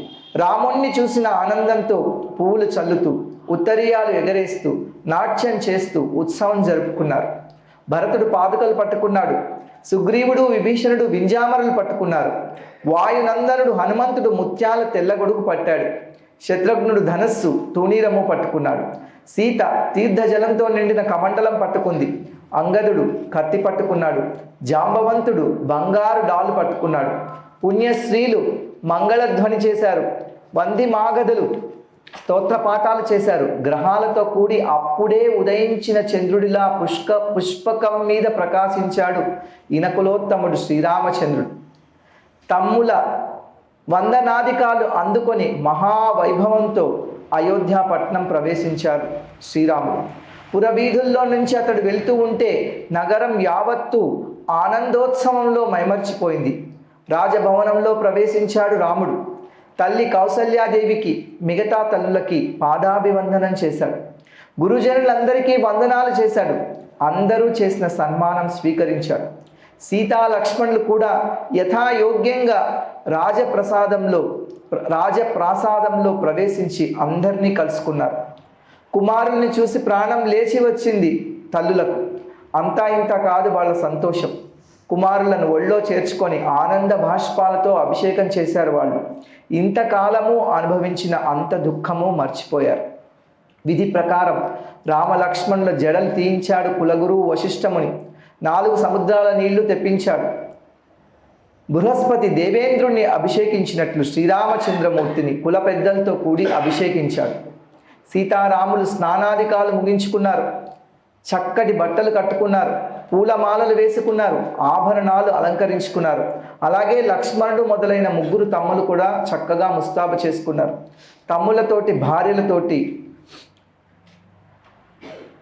రాముణ్ణి చూసిన ఆనందంతో పువ్వులు చల్లుతూ, ఉత్తరీయాలు ఎగరేస్తూ, నాట్యం చేస్తూ ఉత్సవం జరుపుకున్నారు. భరతుడు పాదుకలు పట్టుకున్నాడు. సుగ్రీవుడు, విభీషణుడు వింజామరలు పట్టుకున్నారు. వాయునందనుడు హనుమంతుడు ముత్యాల తెల్లగొడుగు పట్టాడు. శత్రుఘ్నుడు ధనస్సు, తూణీరము పట్టుకున్నాడు. సీత తీర్థజలంతో నిండిన కమండలం పట్టుకుంది. అంగదుడు కత్తి పట్టుకున్నాడు. జాంబవంతుడు బంగారు డాలు పట్టుకున్నాడు. పుణ్యశ్రీలు మంగళధ్వని చేశారు. వంది మాగధులు స్తోత్ర పాఠాలు చేశారు. గ్రహాలతో కూడి అప్పుడే ఉదయించిన చంద్రుడిలా పుష్పకం మీద ప్రకాశించాడు ఇనకులోత్తముడు శ్రీరామచంద్రుడు. తమ్ముల వందనాదికాలు అందుకొని మహావైభవంతో అయోధ్యాపట్నం ప్రవేశించారు శ్రీరాముడు. పురవీధుల్లో నుంచి అతడు వెళ్తూ ఉంటే నగరం యావత్తు ఆనందోత్సవంలో మైమర్చిపోయింది. రాజభవనంలో ప్రవేశించాడు రాముడు. తల్లి కౌసల్యాదేవికి మిగతా తల్లులకి పాదాభివందనం చేశాడు. గురుజనులందరికీ వందనాలు చేశాడు. అందరూ చేసిన సన్మానం స్వీకరించాడు. సీతా లక్ష్మణులు కూడా యథాయోగ్యంగా రాజప్రాసాదంలో ప్రవేశించి అందరినీ కలుసుకున్నారు. కుమారుల్ని చూసి ప్రాణం లేచి వచ్చింది తల్లులకు. అంతా ఇంత కాదు వాళ్ళ సంతోషం. కుమారులను ఒళ్ళో చేర్చుకొని ఆనంద బాష్పాలతో అభిషేకం చేశారు వాళ్ళు. ఇంతకాలము అనుభవించిన అంత దుఃఖము మర్చిపోయారు. విధి ప్రకారం రామలక్ష్మణుల జడలు తీయించాడు కులగురువు వశిష్ఠముని. 4 సముద్రాల నీళ్లు తెప్పించాడు. బృహస్పతి దేవేంద్రుణ్ణి అభిషేకించినట్లు శ్రీరామచంద్రమూర్తిని కుల పెద్దలతో కూడి అభిషేకించాడు. సీతారాములు స్నానాధికాలు ముగించుకున్నారు. చక్కటి బట్టలు కట్టుకున్నారు. పూలమాలలు వేసుకున్నారు. ఆభరణాలు అలంకరించుకున్నారు. అలాగే లక్ష్మణుడు మొదలైన 3 తమ్ములు కూడా చక్కగా ముస్తాబు చేసుకున్నారు. తమ్ములతోటి భార్యలతోటి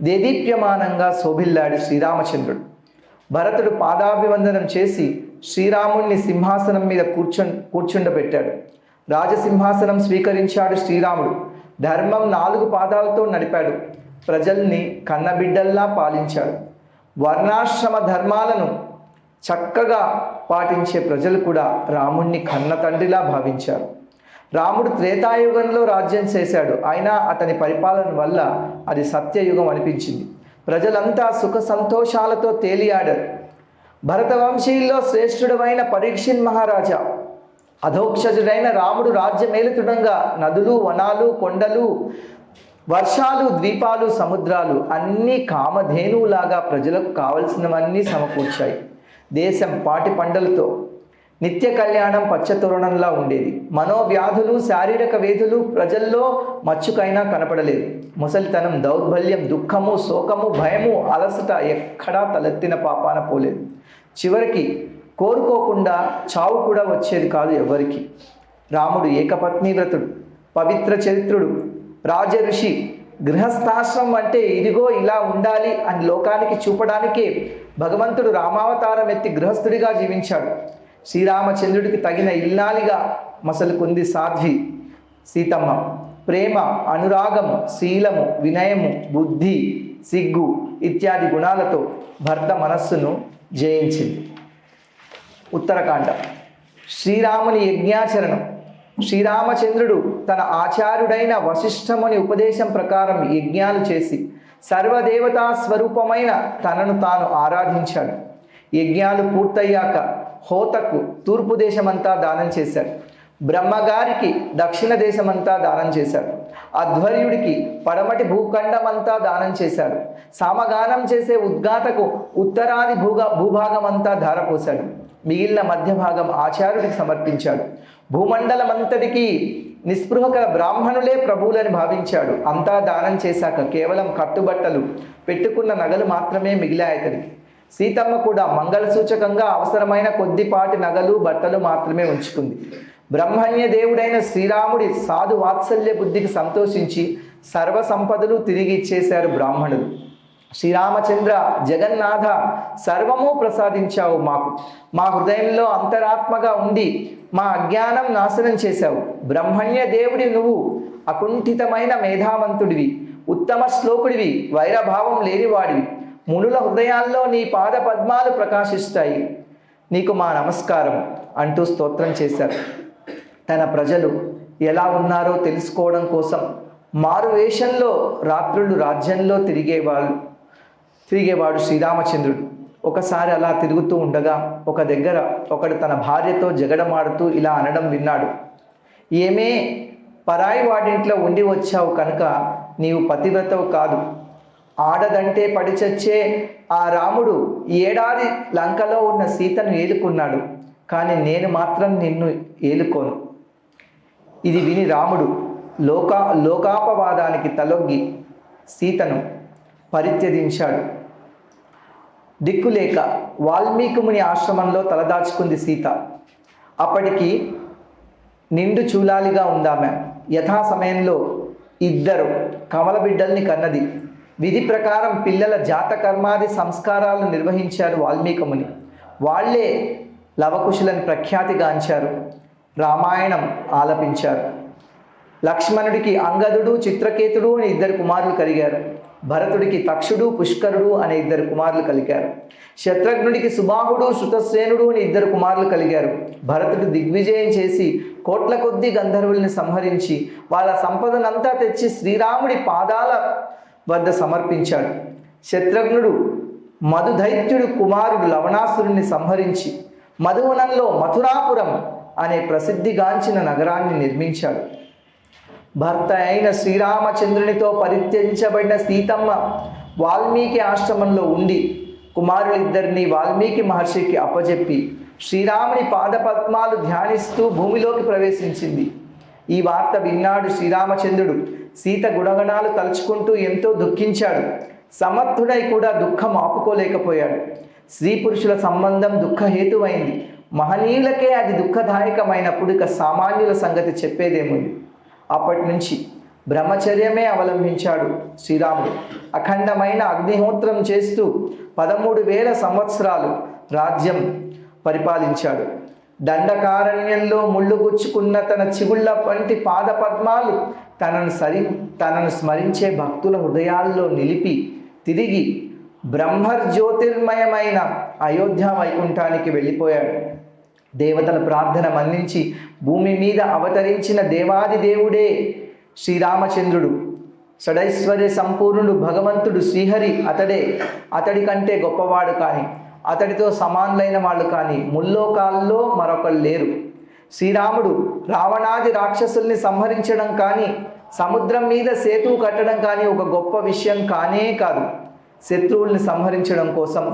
దేదీప్యమానంగా శోభిల్లాడు శ్రీరామచంద్రుడు. భరతుడు పాదాభివందనం చేసి శ్రీరాముణ్ణి సింహాసనం మీద కూర్చుండబెట్టాడు. రాజసింహాసనం స్వీకరించాడు శ్రీరాముడు. ధర్మం 4 పాదాలతో నడిపాడు. ప్రజల్ని కన్నబిడ్డల్లా పాలించాడు. వర్ణాశ్రమ ధర్మాలను చక్కగా పాటించే ప్రజలు కూడా రాముణ్ణి కన్న తండ్రిలా భావించారు. రాముడు త్రేతాయుగంలో రాజ్యం చేశాడు. అయినా అతని పరిపాలన వల్ల అది సత్యయుగం అనిపించింది. ప్రజలంతా సుఖ సంతోషాలతో తేలియాడారు. భరతవంశీయుల్లో శ్రేష్ఠుడమైన పరీక్షిన్ మహారాజా అధోక్షజుడైన రాముడు రాజ్యమేలుతుండగా నదులు, వనాలు, కొండలు, వర్షాలు, ద్వీపాలు, సముద్రాలు అన్నీ కామధేనువులాగా ప్రజలకు కావలసినవన్నీ సమకూర్చాయి. దేశం పాటి పంటలతో నిత్య కళ్యాణం పచ్చతోరణంలా ఉండేది. మనోవ్యాధులు, శారీరక వేధులు ప్రజల్లో మచ్చుకైనా కనపడలేదు. ముసలితనం, దౌర్బల్యం, దుఃఖము, శోకము, భయము, అలసట ఎక్కడా తలెత్తిన పాపాన పోలేదు. చివరికి కోరుకోకుండా చావు కూడా వచ్చేది కాదు ఎవరికి. రాముడు ఏకపత్నీవ్రతుడు, పవిత్ర చరిత్రుడు, రాజఋషి. గృహస్థాశ్రమం అంటే ఇదిగో ఇలా ఉండాలి అని లోకానికి చూపడానికే భగవంతుడు రామావతారం ఎత్తి గృహస్థుడిగా జీవించాడు. శ్రీరామచంద్రుడికి తగిన ఇల్లాలిగా మసలుకుంది సాధ్వి సీతమ్మ. ప్రేమ, అనురాగము, శీలము, వినయము, బుద్ధి, సిగ్గు ఇత్యాది గుణాలతో భర్త మనస్సును జయించింది. ఉత్తరకాండ. శ్రీరాముని యజ్ఞాచరణం. శ్రీరామచంద్రుడు తన ఆచార్యుడైన వశిష్ఠముని ఉపదేశం ప్రకారం యజ్ఞాలు చేసి సర్వదేవతా స్వరూపమైన తనను తాను ఆరాధించాడు. యజ్ఞాలు పూర్తయ్యాక హోతకు తూర్పు దేశమంతా దానం చేశాడు. బ్రహ్మగారికి దక్షిణ దేశమంతా దానం చేశాడు. అధ్వర్యుడికి పడమటి భూఖండమంతా దానం చేశాడు. సామగానం చేసే ఉద్గాతకు ఉత్తరాది భూభాగమంతా ధారపోశాడు. మిగిలిన మధ్య భాగం ఆచార్యుడికి సమర్పించాడు. భూమండలమంతటికీ నిస్పృహక బ్రాహ్మణులే ప్రభువులని భావించాడు. అంతా దానం చేశాక కేవలం కట్టుబట్టలు, పెట్టుకున్న నగలు మాత్రమే మిగిలాయతనికి. సీతమ్మ కూడా మంగళ సూచకంగా అవసరమైన కొద్దిపాటి నగలు, బట్టలు మాత్రమే ఉంచుకుంది. బ్రహ్మణ్య దేవుడైన శ్రీరాముడి సాధు వాత్సల్య బుద్ధికి సంతోషించి సర్వ సంపదలు తిరిగి ఇచ్చేశారు బ్రాహ్మణులు. శ్రీరామచంద్ర, జగన్నాథ, సర్వము ప్రసాదించావు మాకు. మా హృదయంలో అంతరాత్మగా ఉండి మా అజ్ఞానం నాశనం చేశావు. బ్రహ్మణ్య దేవుడి నువ్వు అకుంఠితమైన మేధావంతుడివి, ఉత్తమ శ్లోకుడివి, వైరభావం లేనివాడివి. మునుల హృదయాల్లో నీ పాద పద్మాలు ప్రకాశిస్తాయి. నీకు మా నమస్కారం అంటూ స్తోత్రం చేశారు. తన ప్రజలు ఎలా ఉన్నారో తెలుసుకోవడం కోసం మారువేషంలో రాత్రులు రాజ్యంలో తిరిగేవాడు శ్రీరామచంద్రుడు. ఒకసారి అలా తిరుగుతూ ఉండగా ఒక దగ్గర ఒకడు తన భార్యతో జగడమాడుతూ ఇలా అనడం విన్నాడు. ఏమే, పరాయి వాడింట్లో ఉండి వచ్చావు కనుక నీవు పతివ్రతవు కాదు. ఆడదంటే పడి చచ్చే ఆ రాముడు 7 ఏడాది లంకలో ఉన్న సీతను ఏలుకున్నాడు. కానీ నేను మాత్రం నిన్ను ఏలుకోను. ఇది విని రాముడు లోకాపవాదానికి తలొగ్గి సీతను పరిత్యజించాడు. దిక్కులేక వాల్మీకి ముని ఆశ్రమంలో తలదాచుకుంది సీత. అప్పటికి నిండు చూలాలిగా ఉందామె. యథా సమయంలో 2 కమల బిడ్డల్ని కన్నది. విధి ప్రకారం పిల్లల జాతకర్మాది సంస్కారాలను నిర్వహించారు వాల్మీకి ముని. వాళ్లే లవకుశులని ప్రఖ్యాతిగాంచారు. రామాయణం ఆలపించారు. లక్ష్మణుడికి అంగదుడు, చిత్రకేతుడు అనే 2 కుమారులు కలిగారు. భరతుడికి తక్షుడు, పుష్కరుడు అనే 2 కుమారులు కలిగారు. శత్రుఘ్నుడికి సుబాహుడు, శృతసేనుడు అనే 2 కుమారులు కలిగారు. భరతుడు దిగ్విజయం చేసి కోట్ల కొద్దీ గంధర్వుల్ని సంహరించి వాళ్ళ సంపదనంతా తెచ్చి శ్రీరాముడి పాదాల వద్ద సమర్పించాడు. శత్రుఘ్నుడు మధుదైత్యుడు కుమారుడు లవణాసురుణ్ణి సంహరించి మధువనంలో మథురాపురం అనే ప్రసిద్ధిగాంచిన నగరాన్ని నిర్మించాడు. భర్త అయిన శ్రీరామచంద్రునితో పరిత్యజించబడిన సీతమ్మ వాల్మీకి ఆశ్రమంలో ఉండి కుమారులిద్దరినీ వాల్మీకి మహర్షికి అప్పచెప్పి శ్రీరాముని పాదపద్మాలు ధ్యానిస్తూ భూమిలోకి ప్రవేశించింది. ఈ వార్త విన్నాడు శ్రీరామచంద్రుడు. సీత గుణగణాలు తలుచుకుంటూ ఎంతో దుఃఖించాడు. సమర్థుడై కూడా దుఃఖం ఆపుకోలేకపోయాడు. స్త్రీ పురుషుల సంబంధం దుఃఖహేతువైంది. మహనీయులకే అది దుఃఖదాయకమైనప్పుడు ఇక సామాన్యుల సంగతి చెప్పేదేముంది. అప్పటి నుంచి బ్రహ్మచర్యమే అవలంబించాడు శ్రీరాముడు. అఖండమైన అగ్నిహోత్రం చేస్తూ 13,000 సంవత్సరాలు రాజ్యం పరిపాలించాడు. దండకారణ్యంలో ముళ్ళు గుచ్చుకున్న తన చిగుళ్ళ వంటి పాద పద్మాలు తనను స్మరించే భక్తుల హృదయాల్లో నిలిపి తిరిగి బ్రహ్మజ్యోతిర్మయమైన అయోధ్య వైకుంఠానికి వెళ్ళిపోయాడు. దేవతల ప్రార్థన మన్నించి భూమి మీద అవతరించిన దేవాది దేవుడే శ్రీరామచంద్రుడు. షడైశ్వర్య సంపూర్ణుడు భగవంతుడు శ్రీహరి అతడే. అతడి కంటే గొప్పవాడు కానీ అతడితో సమానులైన వాళ్ళు కానీ ముల్లోకాల్లో మరొకరు లేరు. శ్రీరాముడు రావణాది రాక్షసుల్ని సంహరించడం కానీ సముద్రం మీద సేతువు కట్టడం కానీ ఒక గొప్ప విషయం కానే కాదు. శత్రువుల్ని సంహరించడం కోసం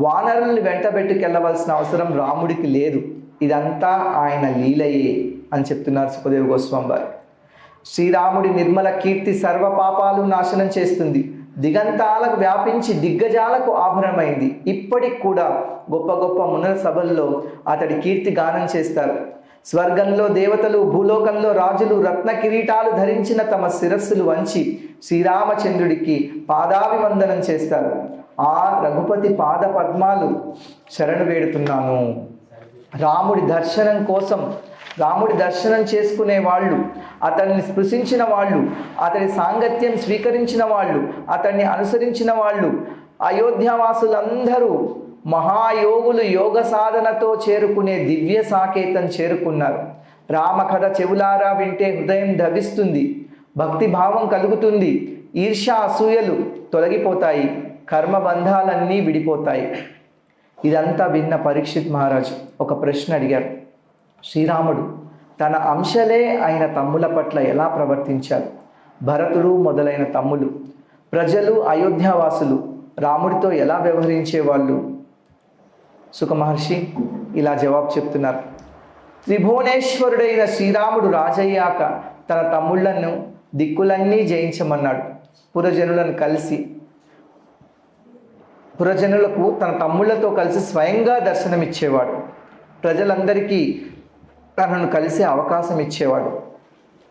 వానరుల్ని వెంటబెట్టుకెళ్ళవలసిన అవసరం రాముడికి లేదు. ఇదంతా ఆయన లీలయే అని చెప్తున్నారు సుఖదేవ గోస్వామి వారు. శ్రీరాముడి నిర్మల కీర్తి సర్వ పాపాలు నాశనం చేస్తుంది. దిగంతాలకు వ్యాపించి దిగ్గజాలకు ఆభరణమైంది. ఇప్పటికి కూడా గొప్ప గొప్ప మునుల సభల్లో అతడి కీర్తి గానం చేస్తారు. స్వర్గంలో దేవతలు, భూలోకంలో రాజులు రత్న కిరీటాలు ధరించిన తమ శిరస్సులు వంచి శ్రీరామచంద్రుడికి పాదాభివందనం చేస్తారు. ఆ రఘుపతి పాద పద్మాలు శరణు వేడుతున్నాను. రాముడి దర్శనం కోసం, రాముడి దర్శనం చేసుకునే వాళ్ళు, అతన్ని స్పృశించిన వాళ్ళు, అతని సాంగత్యం స్వీకరించిన వాళ్ళు, అతన్ని అనుసరించిన వాళ్ళు, అయోధ్యవాసులందరూ మహాయోగులు యోగ సాధనతో చేరుకునే దివ్య సాకేతం చేరుకున్నారు. రామకథ చెవులారా వింటే హృదయం ధవిస్తుంది, భక్తిభావం కలుగుతుంది, ఈర్ష్య అసూయలు తొలగిపోతాయి, కర్మబంధాలన్నీ విడిపోతాయి. ఇదంతా విన్న పరీక్షిత్ మహారాజు ఒక ప్రశ్న అడిగారు. శ్రీరాముడు తన అంశలే అయిన తమ్ముల పట్ల ఎలా ప్రవర్తించారు? భరతుడు మొదలైన తమ్ములు, ప్రజలు, అయోధ్యావాసులు రాముడితో ఎలా వ్యవహరించేవాళ్ళు? సుఖమహర్షి ఇలా జవాబు చెప్తున్నారు. త్రిభువనేశ్వరుడైన శ్రీరాముడు రాజయ్యాక తన తమ్ముళ్లను దిక్కులన్నీ జయించమన్నాడు. పురజనులకు తన తమ్ముళ్లతో కలిసి స్వయంగా దర్శనమిచ్చేవాడు. ప్రజలందరికీ తనను కలిసే అవకాశం ఇచ్చేవాడు.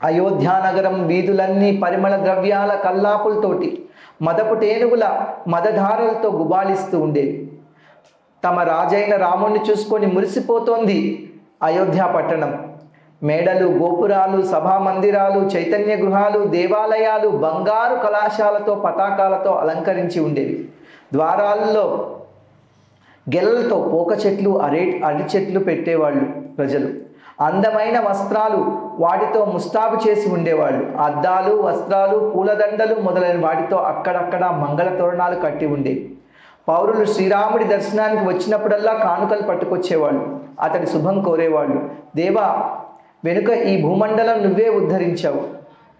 అయోధ్యానగరం వీధులన్నీ పరిమళ ద్రవ్యాల కల్లాపులతోటి, మదపు టేనుగుల మదధారలతో గుబాళిస్తూ ఉండేవి. తమ రాజైన రాముణ్ణి చూసుకొని మురిసిపోతోంది అయోధ్య పట్టణం. మేడలు, గోపురాలు, సభా మందిరాలు, చైతన్య గృహాలు, దేవాలయాలు బంగారు కళాశాలతో పతాకాలతో అలంకరించి ఉండేవి. ద్వారాల్లో గెలలతో పోక చెట్లు, అరటి చెట్లు పెట్టేవాళ్ళు ప్రజలు. అందమైన వస్త్రాలు వాటితో ముస్తాబు చేసి ఉండేవాళ్ళు. అద్దాలు, వస్త్రాలు, పూలదండలు మొదలైన వాటితో అక్కడక్కడ మంగళ తోరణాలు కట్టి ఉండేవి. పౌరులు శ్రీరాముడి దర్శనానికి వచ్చినప్పుడల్లా కానుకలు పట్టుకొచ్చేవాళ్ళు. అతడి శుభం కోరేవాళ్ళు. దేవా, వెనుక ఈ భూమండలం నువ్వే ఉద్ధరించావు,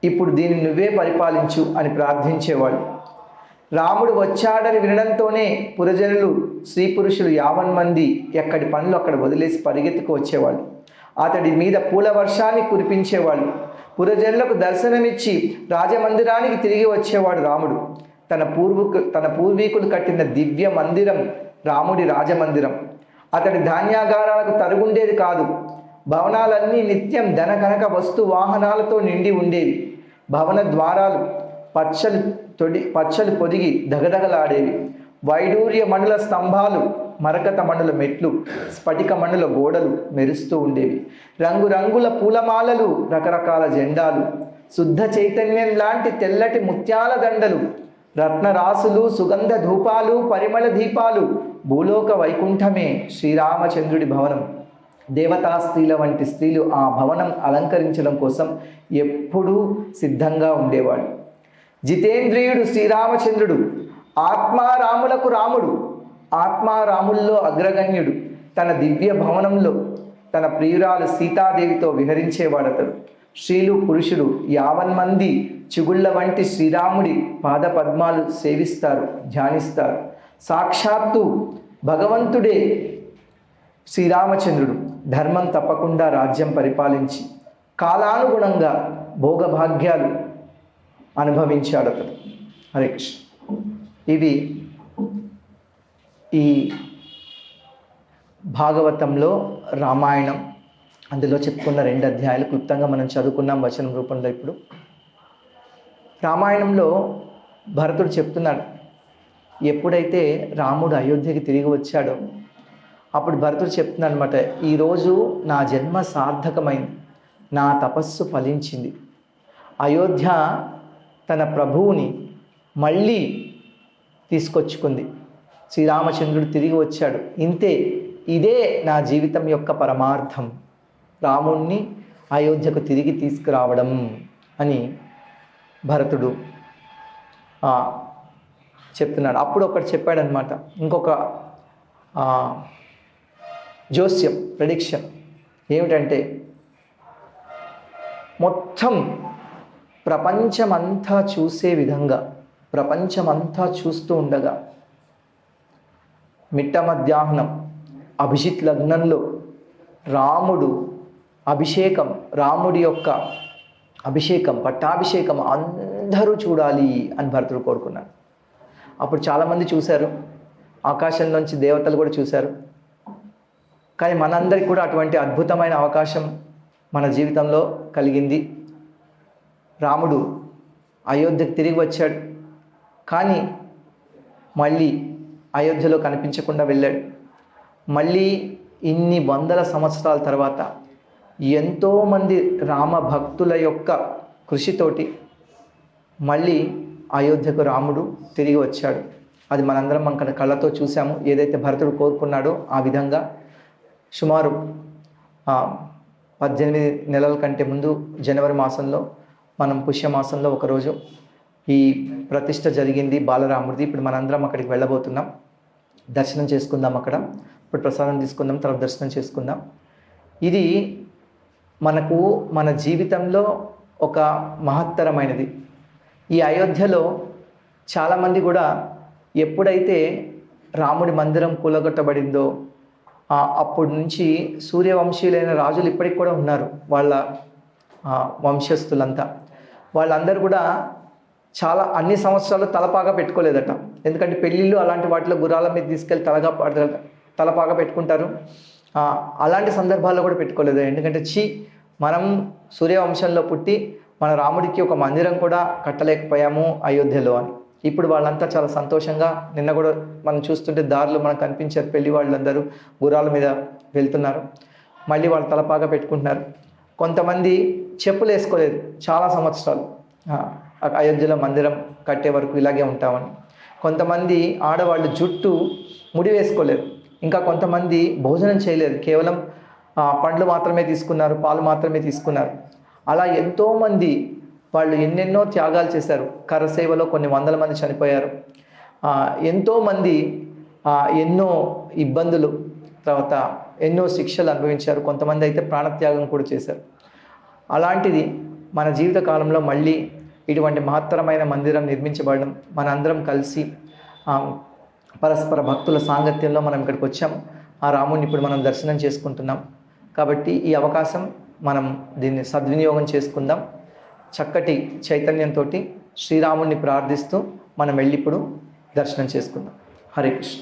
ఇప్పుడు దీన్ని నువ్వే పరిపాలించు అని ప్రార్థించేవాళ్ళు. రాముడు వచ్చాడని వినడంతోనే పురజనులు, స్త్రీ పురుషులు 50 మంది ఎక్కడి పనులు అక్కడ వదిలేసి పరిగెత్తుకు వచ్చేవాళ్ళు. అతడి మీద పూల వర్షాన్ని కురిపించేవాళ్ళు. పురజనులకు దర్శనమిచ్చి రాజమందిరానికి తిరిగి వచ్చేవాడు రాముడు. తన పూర్వీకులు కట్టిన దివ్య మందిరం రాముడి రాజమందిరం. అతడి ధాన్యాగారాలకు తరుగుండేది కాదు. భవనాలన్నీ నిత్యం ధన కనక వస్తు వాహనాలతో నిండి ఉండేవి. భవన ద్వారాలు పచ్చలు పొదిగి దగదగలాడేవి. వైడూర్య మణుల స్తంభాలు, మరకత మణుల మెట్లు, స్ఫటిక మణుల గోడలు మెరుస్తూ ఉండేవి. రంగురంగుల పూలమాలలు, రకరకాల జెండాలు, శుద్ధ చైతన్యం లాంటి తెల్లటి ముత్యాల దండలు, రత్నరాసులు, సుగంధ ధూపాలు, పరిమళ దీపాలు. భూలోక వైకుంఠమే శ్రీరామచంద్రుడి భవనం. దేవతా స్త్రీల వంటి స్త్రీలు ఆ భవనం అలంకరించడం కోసం ఎప్పుడూ సిద్ధంగా ఉండేవాడు. జితేంద్రియుడు శ్రీరామచంద్రుడు, ఆత్మారాములకు రాముడు, ఆత్మారాముల్లో అగ్రగణ్యుడు. తన దివ్య భవనంలో తన ప్రియురాలు సీతాదేవితో విహరించేవాడతడు. స్త్రీలు పురుషులు యావన్మంది చిగుళ్ళ వంటి శ్రీరాముడి పాద పద్మాలు సేవిస్తారు, ధ్యానిస్తారు. సాక్షాత్తు భగవంతుడే శ్రీరామచంద్రుడు ధర్మం తప్పకుండా రాజ్యం పరిపాలించి కాలానుగుణంగా భోగభాగ్యాలు అనుభవించాడు అతడు. హరే కృష్ణ. ఇవి ఈ భాగవతంలో రామాయణం అందులో చెప్పుకున్న 2 అధ్యాయాలు క్లుప్తంగా మనం చదువుకున్నాం వచనం రూపంలో. ఇప్పుడు రామాయణంలో భరతుడు చెప్తున్నాడు, ఎప్పుడైతే రాముడు అయోధ్యకి తిరిగి వచ్చాడో అప్పుడు భరతుడు చెప్తున్నాడు అనమాట, ఈరోజు నా జన్మ సార్థకమైంది, నా తపస్సు ఫలించింది. అయోధ్య తన ప్రభువుని మళ్ళీ తీసుకొచ్చుకుంది. శ్రీరామచంద్రుడు తిరిగి వచ్చాడు. ఇదే నా జీవితం యొక్క పరమార్థం, రాముణ్ణి అయోధ్యకు తిరిగి తీసుకురావడం అని భరతుడు చెప్తున్నాడు. అప్పుడు ఒకటి చెప్పాడనమాట, ఇంకొక జోస్యం, ప్రెడిక్షన్ ఏమిటంటే, మొత్తం ప్రపంచమంతా చూసే విధంగా, ప్రపంచమంతా చూస్తూ ఉండగా మిట్ట మధ్యాహ్నం అభిజిత్ లగ్నంలో రాముడు అభిషేకం, రాముడి యొక్క అభిషేకం, పట్టాభిషేకం అందరూ చూడాలి అని భరతుడు కోరుకున్నాడు. అప్పుడు చాలామంది చూశారు, ఆకాశంలోంచి దేవతలు కూడా చూశారు. కానీ మనందరికి కూడా అటువంటి అద్భుతమైన అవకాశం మన జీవితంలో కలిగింది. రాముడు అయోధ్యకు తిరిగి వచ్చాడు, కానీ మళ్ళీ అయోధ్యలో కనిపించకుండా వెళ్ళాడు. మళ్ళీ ఇన్ని వందల సంవత్సరాల తర్వాత ఎంతోమంది రామ భక్తుల యొక్క కృషితోటి మళ్ళీ అయోధ్యకు రాముడు తిరిగి వచ్చాడు. అది మనందరం మన కళ్ళతో చూసాము. ఏదైతే భరతుడు కోరుకున్నాడో ఆ విధంగా సుమారు 18 నెలల కంటే ముందు జనవరి మాసంలో, మనం పుష్యమాసంలో ఒకరోజు ఈ ప్రతిష్ట జరిగింది బాలరాముడిది. ఇప్పుడు మనందరం అక్కడికి వెళ్ళబోతున్నాం, దర్శనం చేసుకుందాం. అక్కడ ఇప్పుడు ప్రసాదం తీసుకుందాం, తర్వాత దర్శనం చేసుకుందాం. ఇది మనకు మన జీవితంలో ఒక మహత్తరమైనది. ఈ అయోధ్యలో చాలామంది కూడా ఎప్పుడైతే రాముడి మందిరం కూలగొట్టబడిందో అప్పటి నుంచి సూర్యవంశీయులైన రాజులు ఇప్పటికి కూడా ఉన్నారు, వాళ్ళ వంశస్థులంతా. వాళ్ళందరూ కూడా అన్ని సంవత్సరాలు తలపాగా పెట్టుకోలేదట. ఎందుకంటే పెళ్ళిళ్ళు అలాంటి వాటిలో గుర్రాల మీద తీసుకెళ్ళి తలపాగా పెట్టుకుంటారు. అలాంటి సందర్భాల్లో కూడా పెట్టుకోలేదు. ఎందుకంటే మనం సూర్యవంశంలో పుట్టి మన రాముడికి ఒక మందిరం కూడా కట్టలేకపోయాము అయోధ్యలో అని. ఇప్పుడు వాళ్ళంతా చాలా సంతోషంగా, నిన్న కూడా మనం చూస్తుంటే దారిలో మనకు కనిపించారు పెళ్లి వాళ్ళందరూ గుర్రాల మీద వెళ్తున్నారు. మళ్ళీ వాళ్ళు తలపాగా పెట్టుకుంటున్నారు. కొంతమంది చెప్పులు వేసుకోలేదు చాలా సంవత్సరాలు, అయోధ్యలో మందిరం కట్టే వరకు ఇలాగే ఉంటామని. కొంతమంది ఆడవాళ్ళు జుట్టు ముడి వేసుకోలేదు. ఇంకా కొంతమంది భోజనం చేయలేదు, కేవలం పండ్లు మాత్రమే తీసుకున్నారు, పాలు మాత్రమే తీసుకున్నారు. అలా ఎంతోమంది వాళ్ళు ఎన్నెన్నో త్యాగాలు చేశారు. కరసేవలో కొన్ని వందల మంది చనిపోయారు. ఎంతోమంది ఎన్నో ఇబ్బందులు, తర్వాత ఎన్నో శిక్షలు అనుభవించారు. కొంతమంది అయితే ప్రాణత్యాగం కూడా చేశారు. అలాంటిది మన జీవిత కాలంలో మళ్ళీ ఇటువంటి మహత్తరమైన మందిరం నిర్మించబడడం, మనందరం కలిసి పరస్పర భక్తుల సాంగత్యంలో మనం ఇక్కడికి వచ్చాం. ఆ రాముడిని ఇప్పుడు మనం దర్శనం చేసుకుంటున్నాం. కాబట్టి ఈ అవకాశం మనం దీన్ని సద్వినియోగం చేసుకుందాం. చక్కటి చైతన్యంతో శ్రీరాముడిని ప్రార్థిస్తూ మనం వెళ్ళి ఇప్పుడు దర్శనం చేసుకుందాం. హరే కృష్ణ.